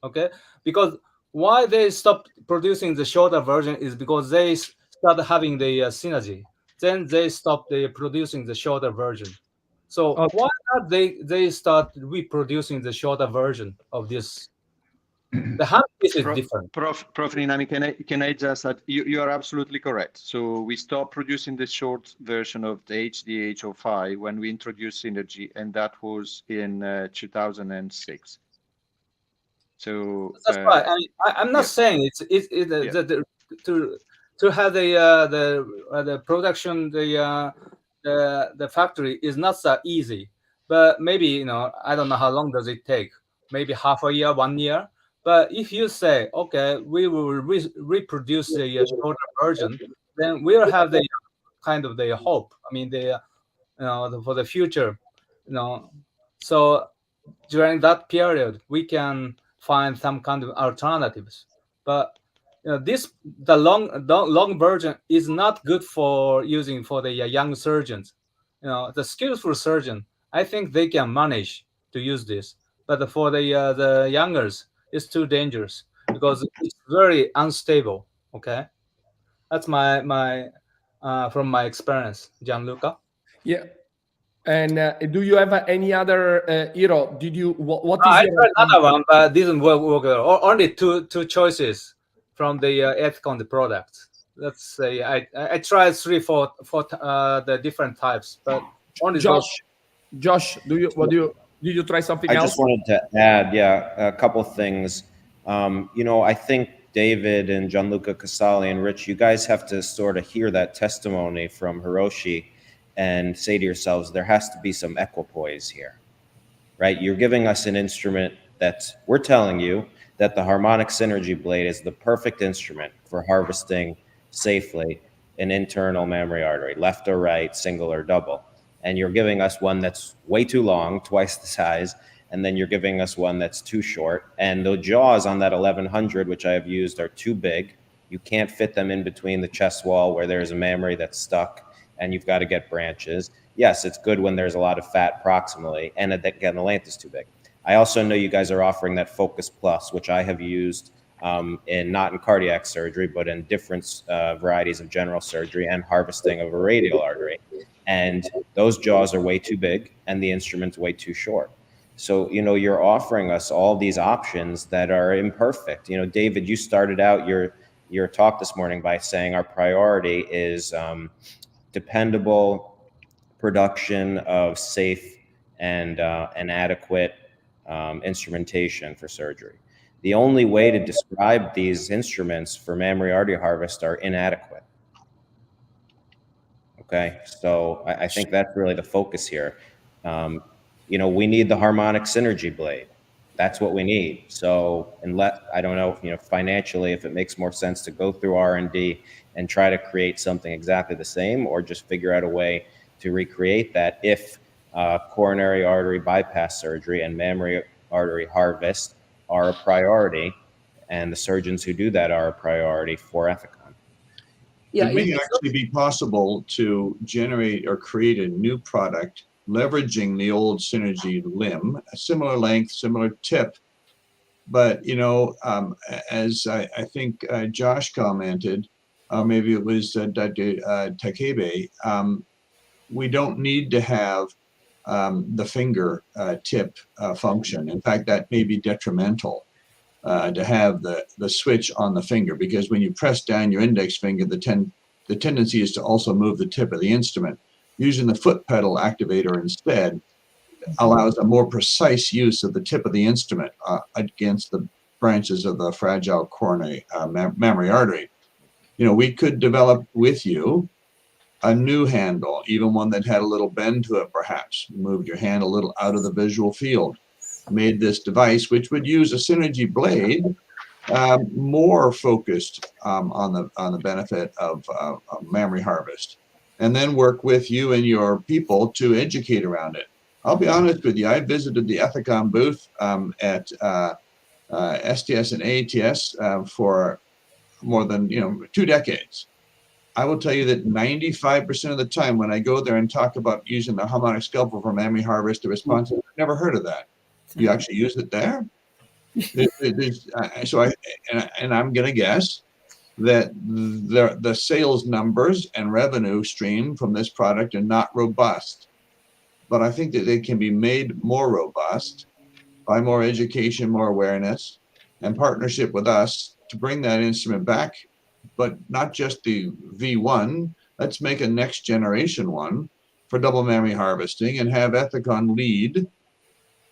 Speaker 4: Okay, because why they stopped producing the shorter version is because they started having the synergy. Then they stopped producing the shorter version. So
Speaker 1: Okay.
Speaker 4: why not they start reproducing the shorter version of this? The handpiece is different.
Speaker 8: Prof. Ninami, can I just add? You are absolutely correct. So we stopped producing the short version of the HDH05 when we introduced Synergy, and that was in 2006. So
Speaker 4: That's right. I'm not saying to have the production the factory is not so easy, but maybe I don't know how long does it take, maybe half a year, 1 year. But if you say, okay, we will reproduce the shorter version, then we'll have the kind of the hope. I mean, for the future, So during that period, we can find some kind of alternatives. But the long version is not good for using for the young surgeons. The skillful surgeon, I think they can manage to use this. But for the youngers, it's too dangerous because it's very unstable. Okay, that's my from my experience, Gianluca.
Speaker 1: Yeah. And do you have any other, Hiro? Did you, what is
Speaker 4: I
Speaker 1: your
Speaker 4: tried another one, but didn't work. Only two choices from the Ethicon the product. Let's say I tried 3-4 the different types, but only
Speaker 1: Josh, did you try something else?
Speaker 5: I just wanted to add, a couple things. I think David and Gianluca Casali and Rich, you guys have to sort of hear that testimony from Hiroshi and say to yourselves, there has to be some equipoise here, right? You're giving us an instrument we're telling you that the Harmonic Synergy blade is the perfect instrument for harvesting safely an internal mammary artery, left or right, single or double. And you're giving us one that's way too long, twice the size, and then you're giving us one that's too short. And the jaws on that 1100, which I have used, are too big. You can't fit them in between the chest wall where there's a mammary that's stuck, and you've got to get branches. Yes, it's good when there's a lot of fat proximally, and again, the length is too big. I also know you guys are offering that Focus Plus, which I have used not in cardiac surgery, but in different varieties of general surgery and harvesting of a radial artery. And those jaws are way too big, and the instrument's way too short. So, you're offering us all these options that are imperfect. David, you started out your talk this morning by saying our priority is dependable production of safe and adequate instrumentation for surgery. The only way to describe these instruments for mammary artery harvest are inadequate. Okay, so I think that's really the focus here. We need the Harmonic Synergy blade. That's what we need. So, I don't know, financially, if it makes more sense to go through R&D and try to create something exactly the same, or just figure out a way to recreate that if coronary artery bypass surgery and mammary artery harvest are a priority, and the surgeons who do that are a priority for Ethicon.
Speaker 2: It may actually be possible to generate or create a new product leveraging the old Synergy limb, a similar length, similar tip. But, as I think Josh commented, maybe it was Dr. Takebe, we don't need to have the finger tip function. In fact, that may be detrimental to have the switch on the finger, because when you press down your index finger, the tendency is to also move the tip of the instrument. Using the foot pedal activator instead allows a more precise use of the tip of the instrument against the branches of the fragile coronary mammary artery. We could develop with you a new handle, even one that had a little bend to it, perhaps. Moved your hand a little out of the visual field. Made this device, which would use a Synergy blade, more focused on the benefit of mammary harvest, and then work with you and your people to educate around it. I'll be honest with you, I visited the Ethicon booth at STS and ATS for more than 2 decades. I will tell you that 95% of the time when I go there and talk about using the harmonic scalpel for mammary harvest, the response is, I've never heard of that. You actually use it there? I'm going to guess that the sales numbers and revenue stream from this product are not robust. But I think that they can be made more robust by more education, more awareness, and partnership with us to bring that instrument back. But not just the V1, let's make a next generation one for double mammary harvesting and have Ethicon lead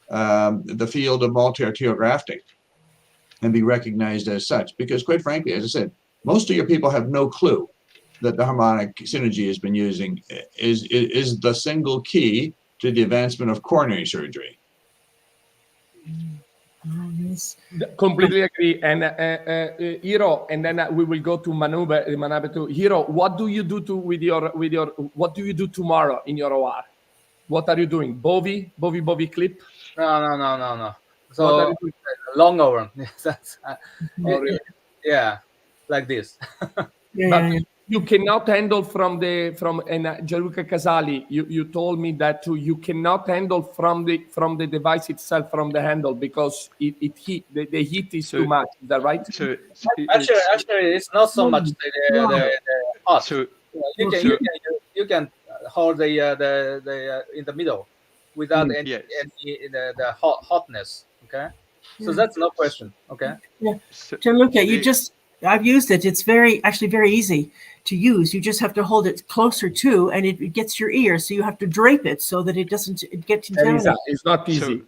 Speaker 2: the field of multi-arterial grafting and be recognized as such. Because quite frankly, as I said, most of your people have no clue that the harmonic Synergy has been using is the single key to the advancement of coronary surgery.
Speaker 3: Yes.
Speaker 1: Completely agree. And Hiro, and then we will go to Manabe too. Hiro, what do you do what do you do tomorrow in your OR? What are you doing? Bovi clip?
Speaker 4: No. So long over. Yeah, like this.
Speaker 3: Yeah.
Speaker 1: You cannot handle from Gianluca Casali. You told me that too. You cannot handle from the device itself, from the handle, because the heat is too much. Is that right?
Speaker 4: So actually, it's not so much the hot. So you can hold the in the middle without any the hotness. Okay, so that's no question. Okay.
Speaker 3: Yeah, Gianluca, I've used it. It's very easy to use. You just have to hold it closer to, and it gets your ear. So you have to drape it so that it doesn't get contaminated.
Speaker 1: It's not easy.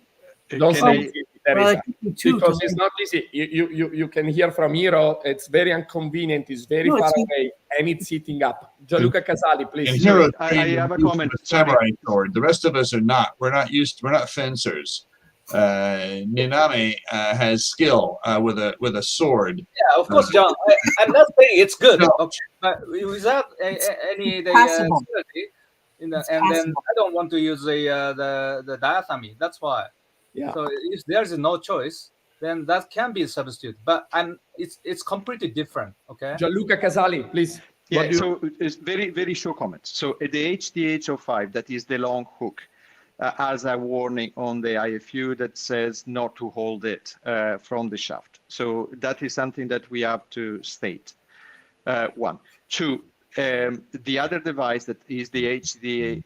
Speaker 1: Don't say because it's not easy. You can hear from Hiro. It's very inconvenient. It's very far away, and it's sitting up. Gianluca Casali, please.
Speaker 2: And Hiro,
Speaker 8: I have a comment.
Speaker 2: Samurai sword. The rest of us are not. We're not fencers. Ninami has skill with a sword.
Speaker 4: Yeah, of course, John. I'm not saying it's good, okay, but without any ability, then I don't want to use the diathermy. That's why. Yeah. So if there's no choice, then that can be a substitute. But it's completely different. Okay.
Speaker 1: Gianluca Casali, please.
Speaker 8: Yeah. So it's very short comments. So the HDH05, that is the long hook. As a warning on the IFU that says not to hold it from the shaft. So that is something that we have to state. One. Two, the other device that is the HD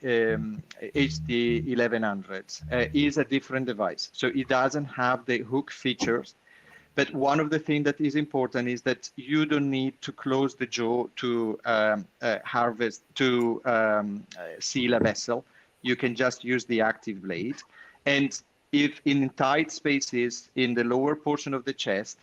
Speaker 8: 1100 is a different device. So it doesn't have the hook features. But one of the things that is important is that you don't need to close the jaw to seal a vessel. You can just use the active blade. And if in tight spaces in the lower portion of the chest,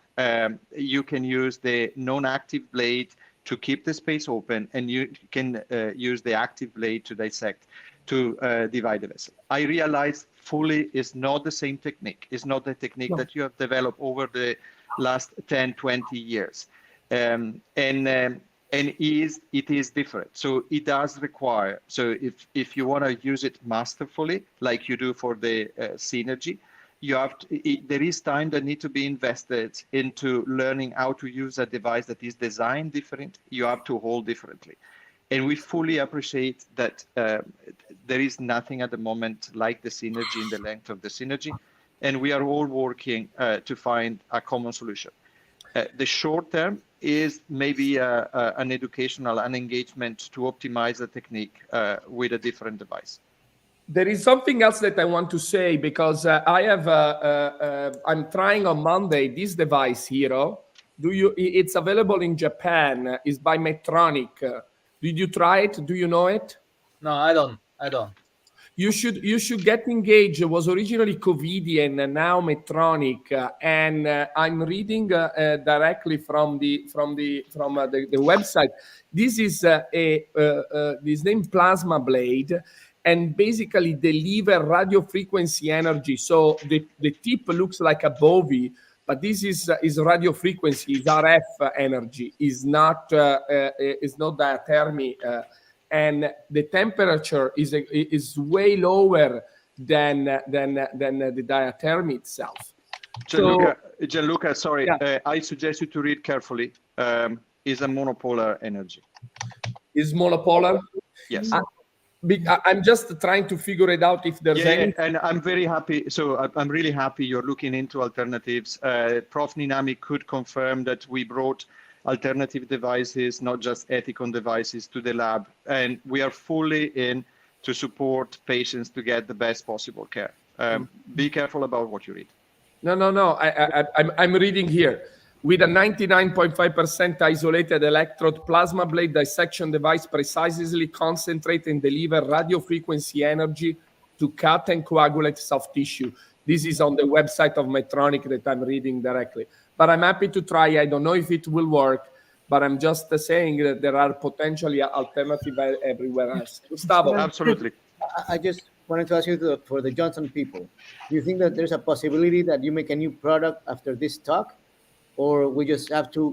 Speaker 8: you can use the non-active blade to keep the space open, and you can use the active blade to dissect, to divide the vessel. I realize fully is not the same technique. It's not the technique that you have developed over the last 10, 20 years. And it is different. So it does require, so if you want to use it masterfully, like you do for the Synergy, you have to, there is time that need to be invested into learning how to use a device that is designed different, you have to hold differently. And we fully appreciate that there is nothing at the moment like the Synergy in the length of the Synergy. And we are all working to find a common solution. The short term is maybe an educational, an engagement to optimize the technique with a different device.
Speaker 1: There is something else that I want to say, because I have, I'm trying on Monday this device, Hiro. It's available in Japan. It's by Medtronic. Did you try it? Do you know it?
Speaker 4: No, I don't. You
Speaker 1: should get engaged. It was originally Covidian and now Medtronic, and I'm reading directly from the website. This is this name Plasma Blade, and basically deliver radio frequency energy. So the tip looks like a Bovi, but this is radio frequency, is RF energy, is not diathermy. And the temperature is way lower than the diathermy itself.
Speaker 8: Gianluca, sorry, I suggest you to read carefully. Is a monopolar energy.
Speaker 1: Is monopolar?
Speaker 8: Yes.
Speaker 1: I'm just trying to figure it out if there's any.
Speaker 8: And I'm very happy. So I'm really happy you're looking into alternatives. Prof. Ninami could confirm that we brought alternative devices, not just Ethicon devices, to the lab, and we are fully in to support patients to get the best possible care. Be careful about what you read.
Speaker 1: No. I'm reading here. With a 99.5% isolated electrode plasma blade dissection device precisely concentrate and deliver radio frequency energy to cut and coagulate soft tissue. This is on the website of Medtronic that I'm reading directly. But I'm happy to try. I don't know if it will work, but I'm just saying that there are potentially alternatives everywhere else. Gustavo.
Speaker 8: Absolutely.
Speaker 6: I just wanted to ask you for the Johnson people, do you think that there's a possibility that you make a new product after this talk? Or we just have to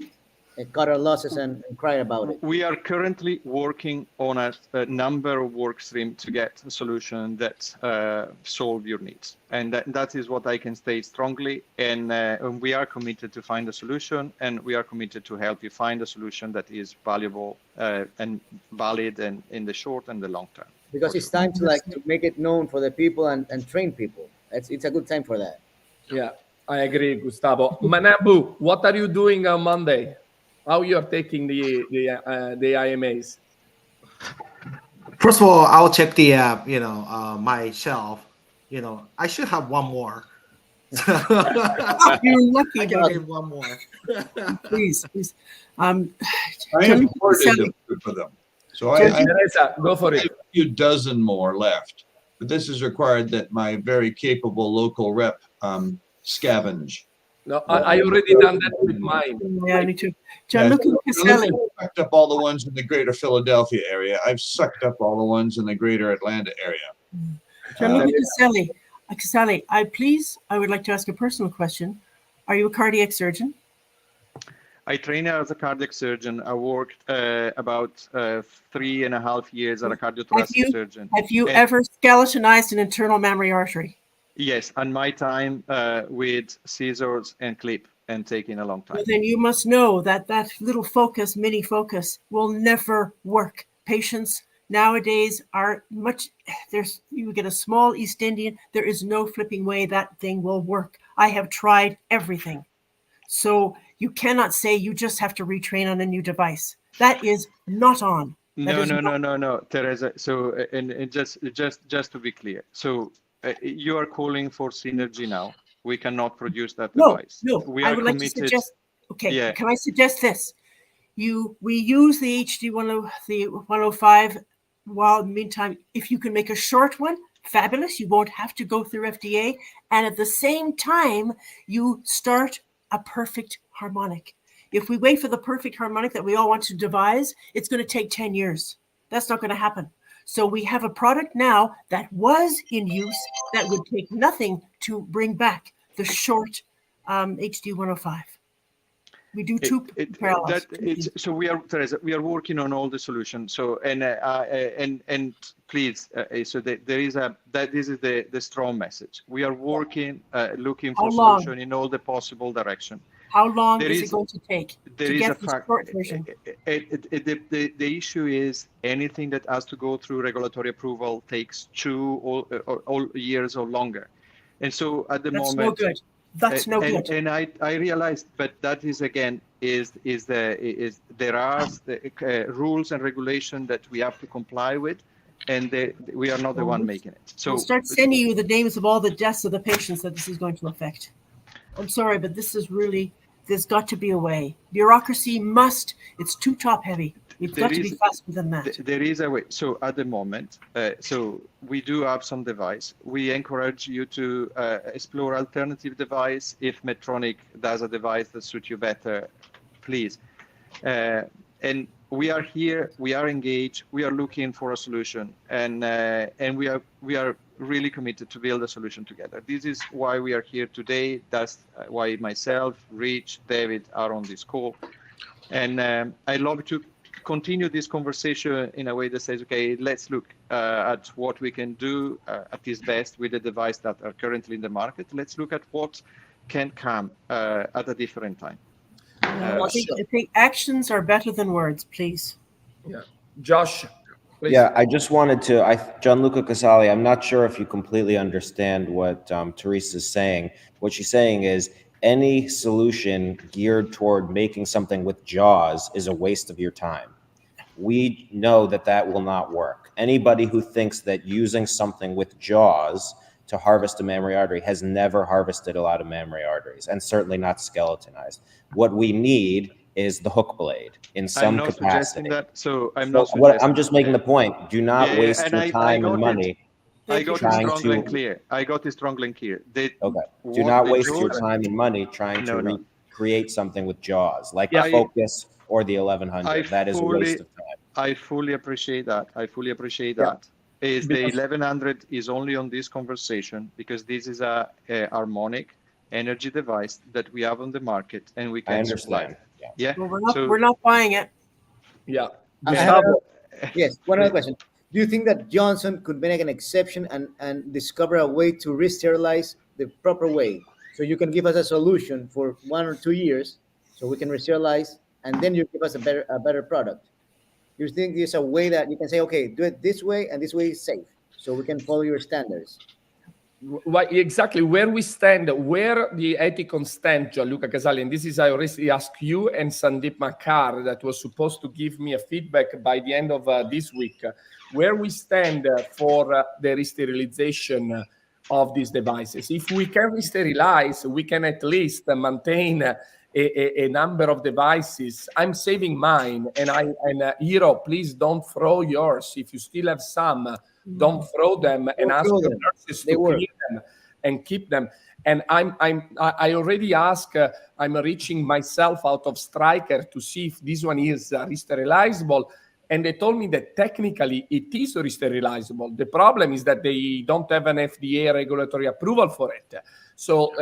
Speaker 6: cut our losses and cry about it?
Speaker 8: We are currently working on a number of work streams to get a solution that solve your needs. And that is what I can state strongly. And we are committed to find a solution, and we are committed to help you find a solution that is valuable and valid and in the short and the long term.
Speaker 6: Because it's time to make it known for the people and train people. It's a good time for that.
Speaker 1: Yeah. I agree, Gustavo. Manabu, what are you doing on Monday? How you are taking the IMAs?
Speaker 7: First of all, I'll check the my shelf. I should have one more.
Speaker 3: You're lucky.
Speaker 7: I can get one more.
Speaker 3: Please.
Speaker 2: I imported for them. So I
Speaker 1: go for it.
Speaker 2: have a few dozen more left, but this is required that my very capable local rep scavenge.
Speaker 1: No, I already done that with mine.
Speaker 3: Yeah, me too. Gianluca Caselli.
Speaker 2: I've sucked up all the ones in the greater Philadelphia area. I've sucked up all the ones in the greater Atlanta area.
Speaker 3: Gianluca Caselli, I would like to ask a personal question. Are you a cardiac surgeon?
Speaker 8: I train as a cardiac surgeon. I worked about 3.5 years as a cardiothoracic surgeon.
Speaker 3: Have you ever skeletonized an internal mammary artery?
Speaker 8: Yes, and my time with scissors and clip and taking a long time.
Speaker 3: Well, then you must know that little mini focus will never work. Patients nowadays are you get a small East Indian, there is no flipping way that thing will work. I have tried everything. So you cannot say you just have to retrain on a new device. That is not on.
Speaker 8: No, Teresa. So, and just to be clear. So, you are calling for Synergy now. We cannot produce that device.
Speaker 3: No. I would like to suggest. Okay, yeah. Can I suggest this? We use the HD 105. While in the meantime, if you can make a short one, fabulous. You won't have to go through FDA, and at the same time, you start a perfect harmonic. If we wait for the perfect harmonic that we all want to devise, it's going to take 10 years. That's not going to happen. So we have a product now that was in use that would take nothing to bring back the short HD 105. We do two parallels.
Speaker 8: So we are working on all the solutions. So and please, so this is the strong message. We are working, looking for solution in all the possible direction.
Speaker 3: How long is it going to take to get the short version?
Speaker 8: The issue is anything that has to go through regulatory approval takes 2 or years or longer. And so at the moment,
Speaker 3: no good. That's no good.
Speaker 8: And I realized, but that is again there are the rules and regulation that we have to comply with, and we are not the one making it. So
Speaker 3: we'll start sending you the names of all the deaths of the patients that this is going to affect. I'm sorry, but this is really. There's got to be a way. Bureaucracy it's too top heavy. We've got to be faster than that.
Speaker 8: There is a way. So at the moment, so we do have some device. We encourage you to explore alternative device. If Medtronic does a device that suits you better, please. And we are here. We are engaged. We are looking for a solution, and we are really committed to build a solution together. This is why we are here today. That's why myself, Rich, David are on this call, and I love to continue this conversation in a way that says, okay, let's look at what we can do at its best with the device that are currently in the market. Let's look at what can come at a different time.
Speaker 3: I think actions are better than words, please.
Speaker 1: Yeah. Josh, please.
Speaker 5: Yeah, I just wanted to, Gianluca Casali, I'm not sure if you completely understand what Teresa's saying. What she's saying is any solution geared toward making something with jaws is a waste of your time. We know that that will not work. Anybody who thinks that using something with jaws to harvest a mammary artery has never harvested a lot of mammary arteries, and certainly not skeletonized. What we need is the hook blade in some capacity. I'm just making the point. Do not waste your time and money.
Speaker 8: I got it strongly and clear.
Speaker 5: Okay. Do not waste your time and money trying to recreate something with jaws, like the Focus or the 1100. That is a waste of time.
Speaker 8: I fully appreciate that. Is the 1100 is only on this conversation because this is a harmonic energy device that we have on the market and we can supply. Yeah.
Speaker 3: Well, we're not buying it.
Speaker 1: Yeah.
Speaker 6: Yes. One other question. Do you think that Johnson could make an exception and discover a way to re-sterilize the proper way? So you can give us a solution for 1 or 2 years, so we can re-sterilize, and then you give us a better product. You think there's a way that you can say, okay, do it this way, and this way is safe, so we can follow your standards?
Speaker 1: Well, exactly where we stand, where the Ethicon stand, Gianluca Casali, and this is I already asked you and Sandeep Makar that was supposed to give me a feedback by the end of this week, where we stand for the re-sterilization of these devices. If we can re-sterilize, we can at least maintain a number of devices. I'm saving mine, and Hiro, please don't throw yours. If you still have some, don't throw them, and ask the nurses to clean them and keep them. And I already asked. I'm reaching myself out of Stryker to see if this one is re-sterilizable, and they told me that technically it is re-sterilizable. The problem is that they don't have an FDA regulatory approval for it. So,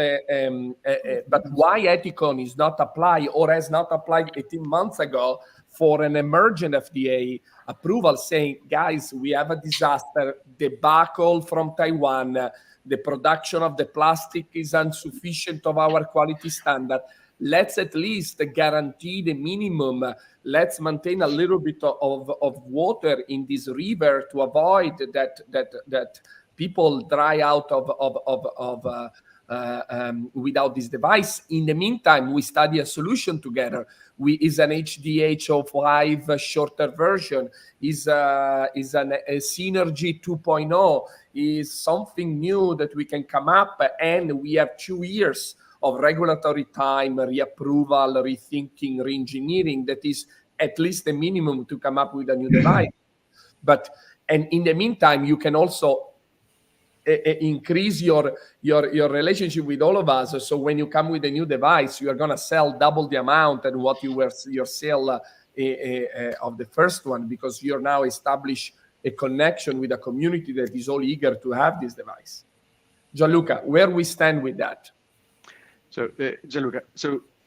Speaker 1: but why Ethicon is not applied or has not applied 18 months ago for an emergent FDA approval, saying, guys, we have a disaster, debacle from Taiwan, the production of the plastic is insufficient of our quality standard. Let's at least guarantee the minimum. Let's maintain a little bit of water in this river to avoid that people dry out without this device. In the meantime, we study a solution together. Is an HDH05 shorter version, is a Synergy 2.0, is something new that we can come up, and we have 2 years of regulatory time, reapproval, rethinking, re-engineering. That is at least the minimum to come up with a new device. And in the meantime, you can also increase your relationship with all of us. So when you come with a new device, you are going to sell double the amount and what you were your sale of the first one, because you're now established a connection with a community that is all eager to have this device. Gianluca, where we stand with that?
Speaker 8: So Gianluca,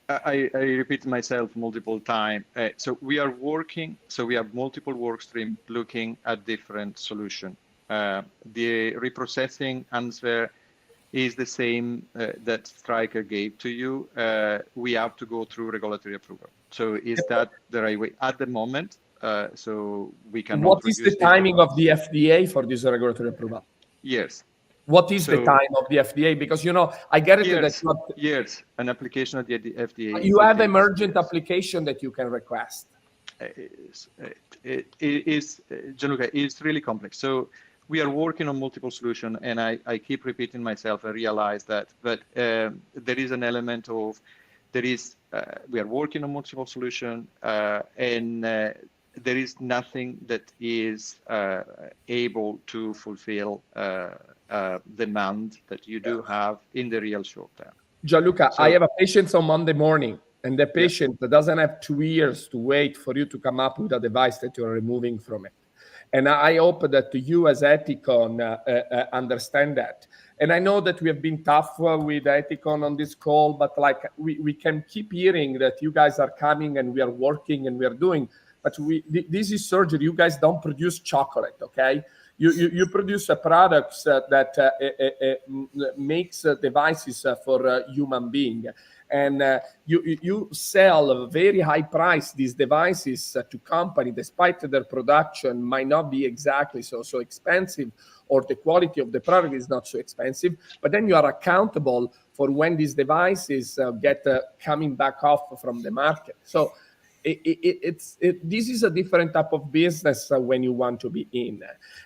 Speaker 8: I repeat myself multiple times. So we are working. So we have multiple work streams looking at different solutions. The reprocessing answer is the same that Stryker gave to you. We have to go through regulatory approval. So is that the right way at the moment? So we can.
Speaker 1: What is the timing of the FDA for this regulatory approval?
Speaker 8: Years.
Speaker 1: What is the time of the FDA? Because, you know, I get it
Speaker 8: years,
Speaker 1: that
Speaker 8: years. An application of the FDA.
Speaker 1: You have emergent application that you can request.
Speaker 8: It is, Gianluca, it's really complex. So we are working on multiple solutions, and I keep repeating myself. I realize that, but there is an element of we are working on multiple solutions, and there is nothing that is able to fulfill demand that you do have in the real short term.
Speaker 1: Gianluca, I have a patient on Monday morning, and the patient doesn't have 2 years to wait for you to come up with a device that you are removing from it. And I hope that you as Ethicon understand that. And I know that we have been tough with Ethicon on this call, but like we can keep hearing that you guys are coming and we are working and we are doing. But this is surgery. You guys don't produce chocolate, okay? You produce products that makes devices for human being, and you sell very high price these devices to company, despite their production might not be exactly so expensive, or the quality of the product is not so expensive. But then you are accountable for when these devices get coming back off from the market. So this is a different type of business when you want to be in.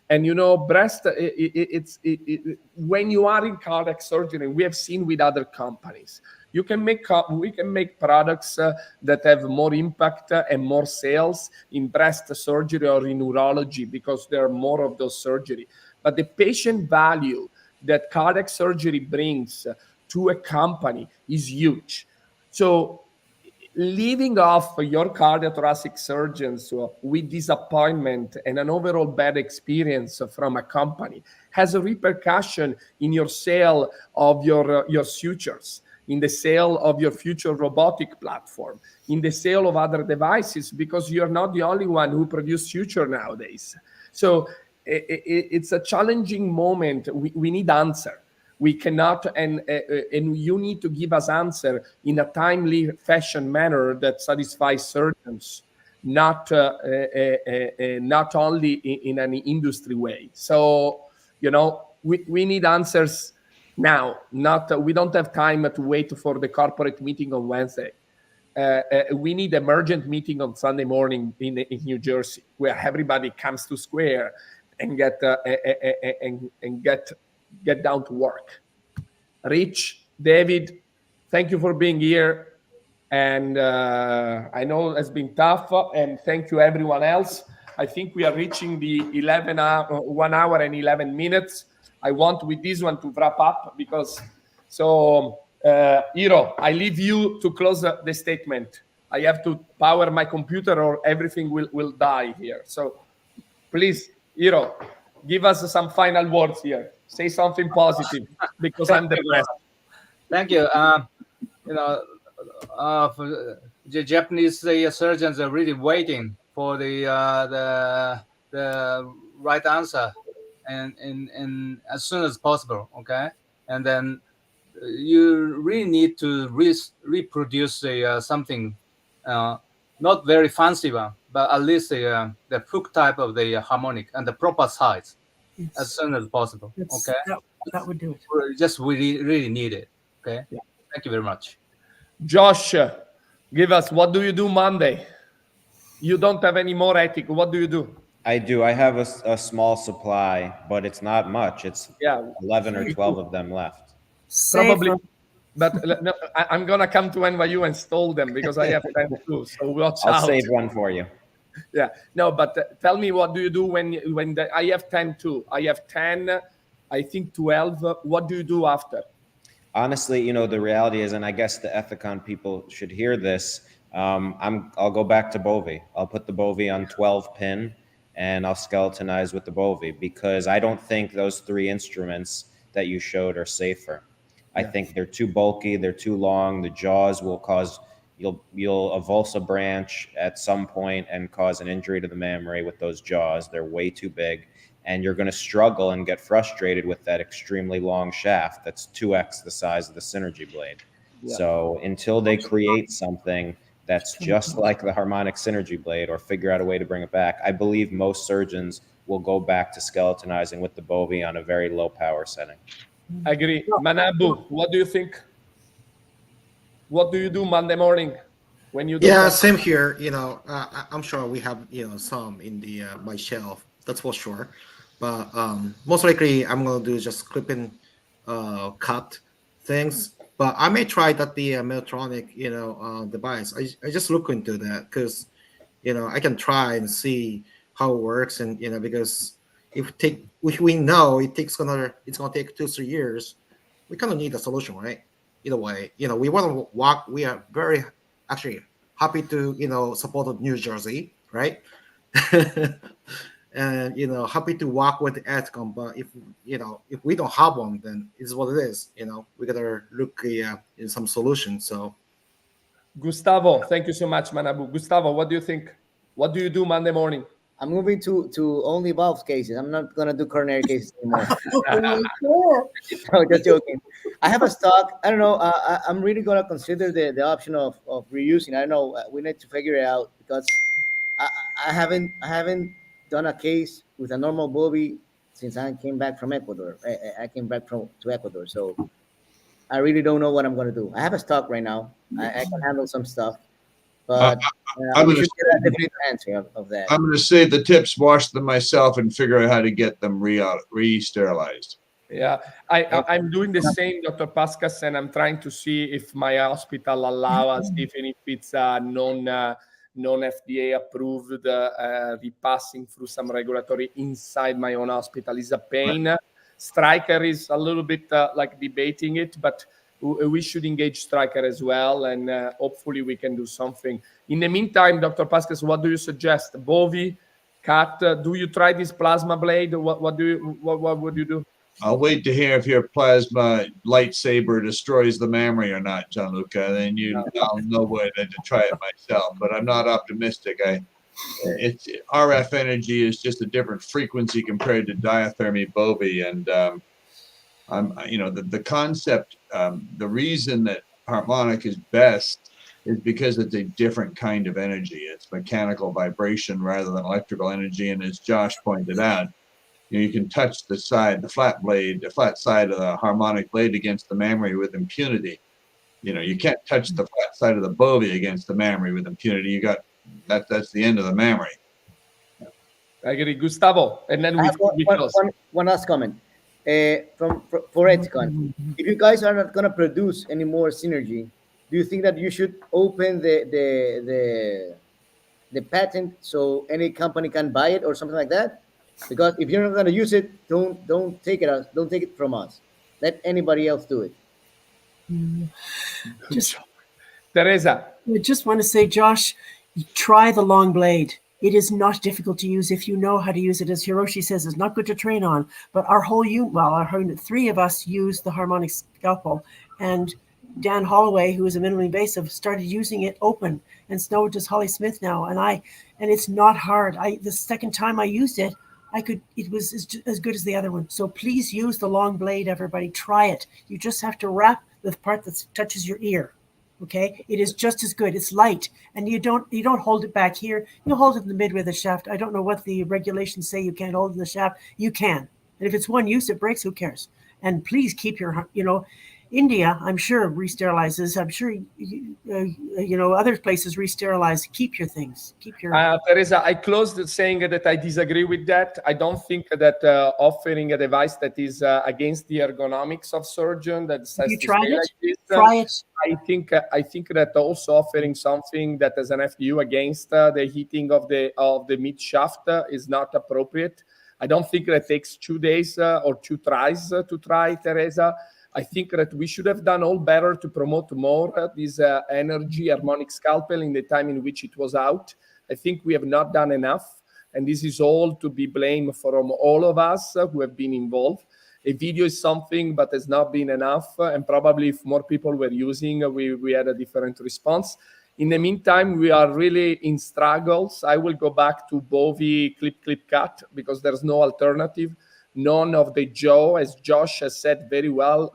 Speaker 1: And breast, when you are in cardiac surgery, we have seen with other companies, we can make products that have more impact and more sales in breast surgery or in urology, because there are more of those surgery. But the patient value that cardiac surgery brings to a company is huge. So leaving off your cardiothoracic surgeons with disappointment and an overall bad experience from a company has a repercussion in your sale of your sutures, in the sale of your future robotic platform, in the sale of other devices, because you're not the only one who produce suture nowadays. So it's a challenging moment. We need answer. We cannot, and you need to give us answer in a timely fashion manner that satisfies surgeons, not only in an industry way. So, we need answers now. We don't have time to wait for the corporate meeting on Wednesday. We need emergent meeting on Sunday morning in New Jersey, where everybody comes to square and get down to work. Rich, David, thank you for being here. And I know it's been tough, and thank you everyone else. I think we are reaching the 1 hour and 11 minutes. I want with this one to wrap up, because Hiro, I leave you to close the statement. I have to power my computer or everything will die here. So please, Hiro, give us some final words here. Say something positive, because I'm depressed.
Speaker 4: Thank you. The Japanese surgeons are really waiting for the right answer, and as soon as possible. Okay, and then you really need to reproduce something, not very fancy one, but at least the hook type of the harmonic and the proper size. Yes. As soon as possible. Okay,
Speaker 3: that would do it.
Speaker 4: We really need it. Okay, yeah. Thank you very much.
Speaker 1: Josh, give us, what do you do Monday? You don't have any more Ethic. What do you do?
Speaker 5: I do. I have a small supply, but it's not much. It's 11 or 12 of them left.
Speaker 1: Probably. But no, I'm going to come to NYU and stole them, because I have 10 too. So watch out.
Speaker 5: I'll save one for you.
Speaker 1: Yeah. No, but tell me, what do you do when I have 10 too? I have 10, I think 12. What do you do after?
Speaker 5: Honestly, the reality is, and I guess the Ethicon people should hear this, I'll go back to Bovi. I'll put the Bovi on 12 pin, and I'll skeletonize with the Bovi, because I don't think those 3 instruments that you showed are safer. I think they're too bulky, they're too long. The jaws will cause, you'll avulse a branch at some point and cause an injury to the mammary with those jaws. They're way too big, and you're going to struggle and get frustrated with that extremely long shaft that's 2x the size of the Synergy blade. Yeah. So until they create something that's just like the Harmonic Synergy blade, or figure out a way to bring it back, I believe most surgeons will go back to skeletonizing with the Bovi on a very low power setting.
Speaker 1: I agree. Manabu, what do you think? What do you do Monday morning when you do?
Speaker 7: Yeah, same here. I'm sure we have some in the my shelf. That's for sure. But most likely I'm gonna do just clip and cut things. But I may try that the Medtronic device. I just look into that, because I can try and see how it works, and because if we know it's gonna take 2-3 years, we kind of need a solution, right? Either way, we want to walk. We are very actually happy to support New Jersey, right? And happy to work with Ethicon. But if we don't have one, then it's what it is. We gotta look in some solution. So,
Speaker 1: Gustavo, thank you so much, Manabu. Gustavo, what do you think? What do you do Monday morning?
Speaker 6: I'm moving to only valves cases. I'm not gonna do coronary cases anymore. No, just joking. I have a stock. I don't know. I'm really gonna consider the option of reusing. I don't know. We need to figure it out because I haven't done a case with a normal Bobby since I came back from Ecuador. I came back to Ecuador, so I really don't know what I'm gonna do. I have a stock right now. I can handle some stuff, but we should get a definite answer of that.
Speaker 2: I'm going to save the tips, wash them myself, and figure out how to get them re-sterilized.
Speaker 1: Yeah, I'm doing the same, Dr. Pascas, and I'm trying to see if my hospital allow us, even if it's non-FDA approved, repassing through some regulatory inside my own hospital is a pain. Right. Stryker is a little bit like debating it, but we should engage Stryker as well, and hopefully we can do something. In the meantime, Dr. Pascas, what do you suggest? Bovi, Kat, do you try this plasma blade? What would you do?
Speaker 2: I'll wait to hear if your plasma lightsaber destroys the mammary or not, Gianluca. Then I'll know whether to try it myself. But I'm not optimistic. It's RF energy is just a different frequency compared to diathermy Bovi, and the concept. The reason that harmonic is best is because it's a different kind of energy. It's mechanical vibration rather than electrical energy, and as Josh pointed out, you can touch the flat side of the harmonic blade against the mammary with impunity. You can't touch the flat side of the Bovi against the mammary with impunity. You got that's the end of the mammary.
Speaker 1: I agree, Gustavo. And then we close.
Speaker 6: One last comment for Ethicon. If you guys are not going to produce any more Synergy, do you think that you should open the patent so any company can buy it or something like that? Because if you're not going to use it, don't take it from us. Let anybody else do it.
Speaker 1: Teresa.
Speaker 3: I just want to say, Josh, try the long blade. It is not difficult to use if you know how to use it. As Hiroshi says, it's not good to train on. But our whole unit, three of us use the Harmonic Scalpel, and Dan Holloway, who is a minimally invasive, started using it open, and so does Holly Smith now. And it's not hard. The second time I used it, it was as good as the other one. So please use the long blade, everybody. Try it. You just have to wrap the part that touches your ear. Okay, it is just as good. It's light, and you don't hold it back here. You hold it in the midway of the shaft. I don't know what the regulations say. You can't hold it in the shaft. You can, and if it's one use, it breaks. Who cares? And please keep your, India, I'm sure re-sterilizes. I'm sure other places re-sterilize. Keep your things. Keep your.
Speaker 1: Teresa, I closed saying that I disagree with that. I don't think that offering a device that is against the ergonomics of surgeon that says
Speaker 3: you tried it.
Speaker 1: Like this,
Speaker 3: try it.
Speaker 1: I think that also offering something that has an FDU against the heating of the mid shaft is not appropriate. I don't think that it takes 2 days or 2 tries to try, Teresa. I think that we should have done all better to promote more this Synergy Harmonic Scalpel in the time in which it was out. I think we have not done enough, and this is all to be blamed from all of us who have been involved. A video is something, but has not been enough, and probably if more people were using, we had a different response. In the meantime, we are really in struggles. I will go back to Bovi clip cut because there's no alternative. None of the Joe, as Josh has said very well,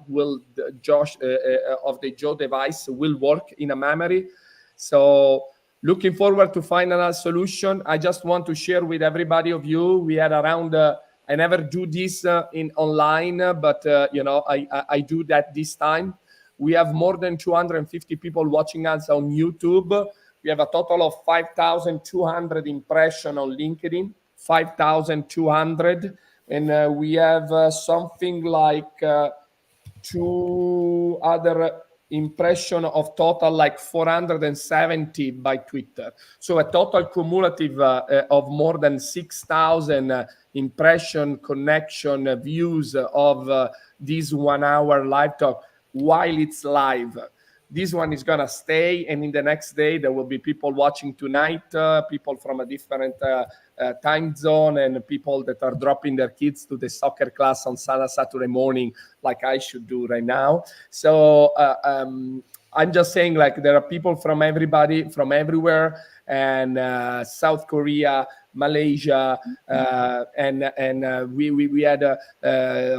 Speaker 1: of the Joe device will work in a mammary. So looking forward to find another solution. I just want to share with everybody of you, we had around, I never do this in online, but I do that this time. We have more than 250 people watching us on YouTube. We have a total of 5,200 impressions on LinkedIn, 5,200. And we have something like 2 other impression of total like 470 by Twitter. So a total cumulative of more than 6,000 impression, connection, views of this 1 hour live talk while it's live. This one is going to stay, and in the next day, there will be people watching tonight, people from a different time zone, and people that are dropping their kids to the soccer class on Saturday morning, like I should do right now. So I'm just saying, like, there are people from everywhere, and South Korea, Malaysia, and we had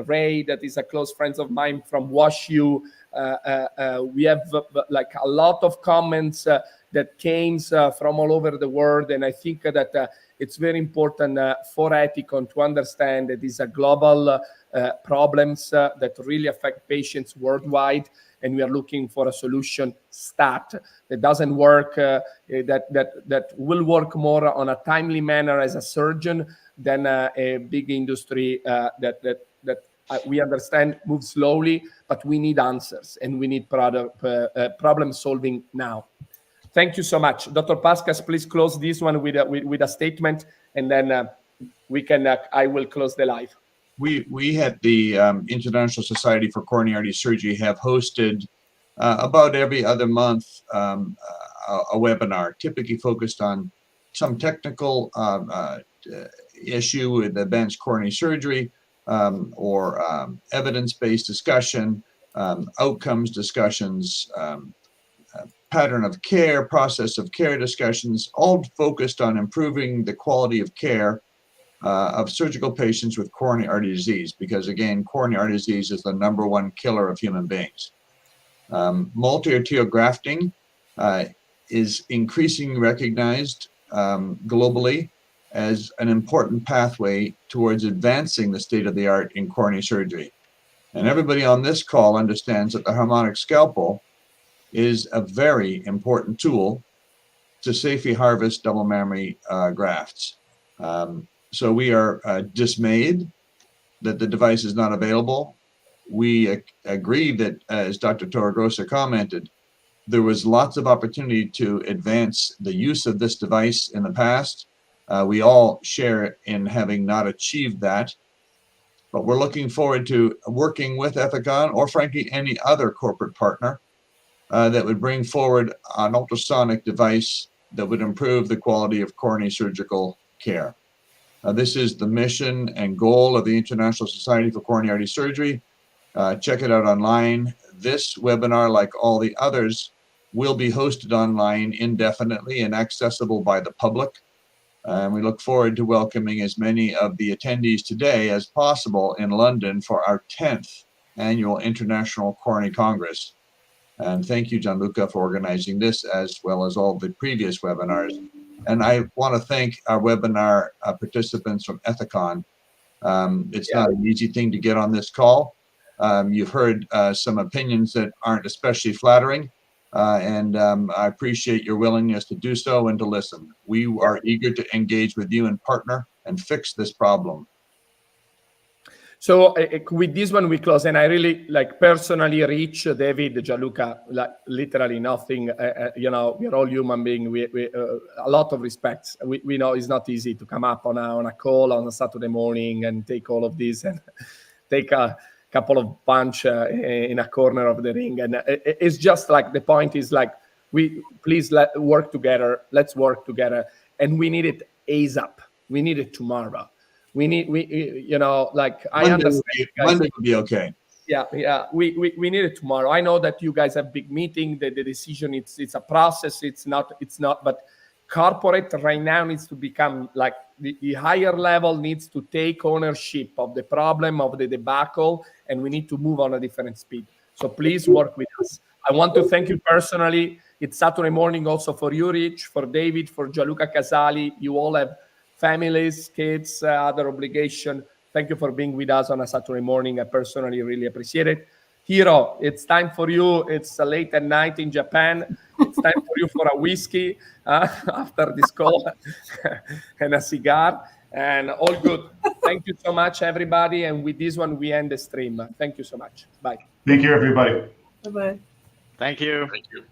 Speaker 1: Ray, that is a close friend of mine from WashU. We have like a lot of comments that came from all over the world, and I think that it's very important for Ethicon to understand that these are global problems that really affect patients worldwide, and we are looking for a solution that doesn't work, that will work more on a timely manner as a surgeon than a big industry that we understand moves slowly, but we need answers and we need problem solving now. Thank you so much. Dr. Pascas, please close this one with a statement, and then we can. I will close the live.
Speaker 2: We at the International Society for Coronary Artery Surgery have hosted about every other month a webinar, typically focused on some technical issue with advanced coronary surgery, or evidence-based discussion, outcomes discussions, pattern of care, process of care discussions, all focused on improving the quality of care of surgical patients with coronary artery disease, because again, coronary artery disease is the #1 killer of human beings. Multi-arterial grafting is increasingly recognized globally as an important pathway towards advancing the state of the art in coronary surgery. And everybody on this call understands that the Harmonic Scalpel is a very important tool to safely harvest double mammary grafts. So we are dismayed that the device is not available. We agree that, as Dr. Torregrossa commented, there was lots of opportunity to advance the use of this device in the past. We all share in having not achieved that, but we're looking forward to working with Ethicon, or frankly any other corporate partner that would bring forward an ultrasonic device that would improve the quality of coronary surgical care. This is the mission and goal of the International Society for Coronary Artery Surgery. Check it out online. This webinar, like all the others, will be hosted online indefinitely and accessible by the public. We look forward to welcoming as many of the attendees today as possible in London for our 10th annual International Coronary Congress. And thank you, Gianluca, for organizing this, as well as all the previous webinars. And I want to thank our webinar participants from Ethicon. It's not an easy thing to get on this call. You've heard some opinions that aren't especially flattering, and I appreciate your willingness to do so and to listen. We are eager to engage with you and partner and fix this problem.
Speaker 1: So with this one we close, and I really personally reach David, Gianluca, literally nothing. You know, we're all human beings. We a lot of respect. We know it's not easy to come up on a call on a Saturday morning and take all of this and take a couple of punch in a corner of the ring. And it's just the point is please work together. Let's work together, and we need it ASAP. We need it tomorrow. We you know, I understand.
Speaker 2: Monday would be okay.
Speaker 1: Yeah. We need it tomorrow. I know that you guys have big meeting. The decision, it's a process. It's not. But corporate right now needs to become the higher level needs to take ownership of the problem, of the debacle, and we need to move on a different speed. So please work with us. I want to thank you personally. It's Saturday morning also for you, Rich, for David, for Gianluca Casali. You all have families, kids, other obligation. Thank you for being with us on a Saturday morning. I personally really appreciate it. Hiro, it's time for you. It's late at night in Japan. It's time for you for a whiskey after this call and a cigar, and all good. Thank you so much, everybody. And with this one, we end the stream. Thank you so much. Bye.
Speaker 10: Thank you, everybody.
Speaker 3: Bye-bye.
Speaker 8: Thank you.
Speaker 9: Thank you.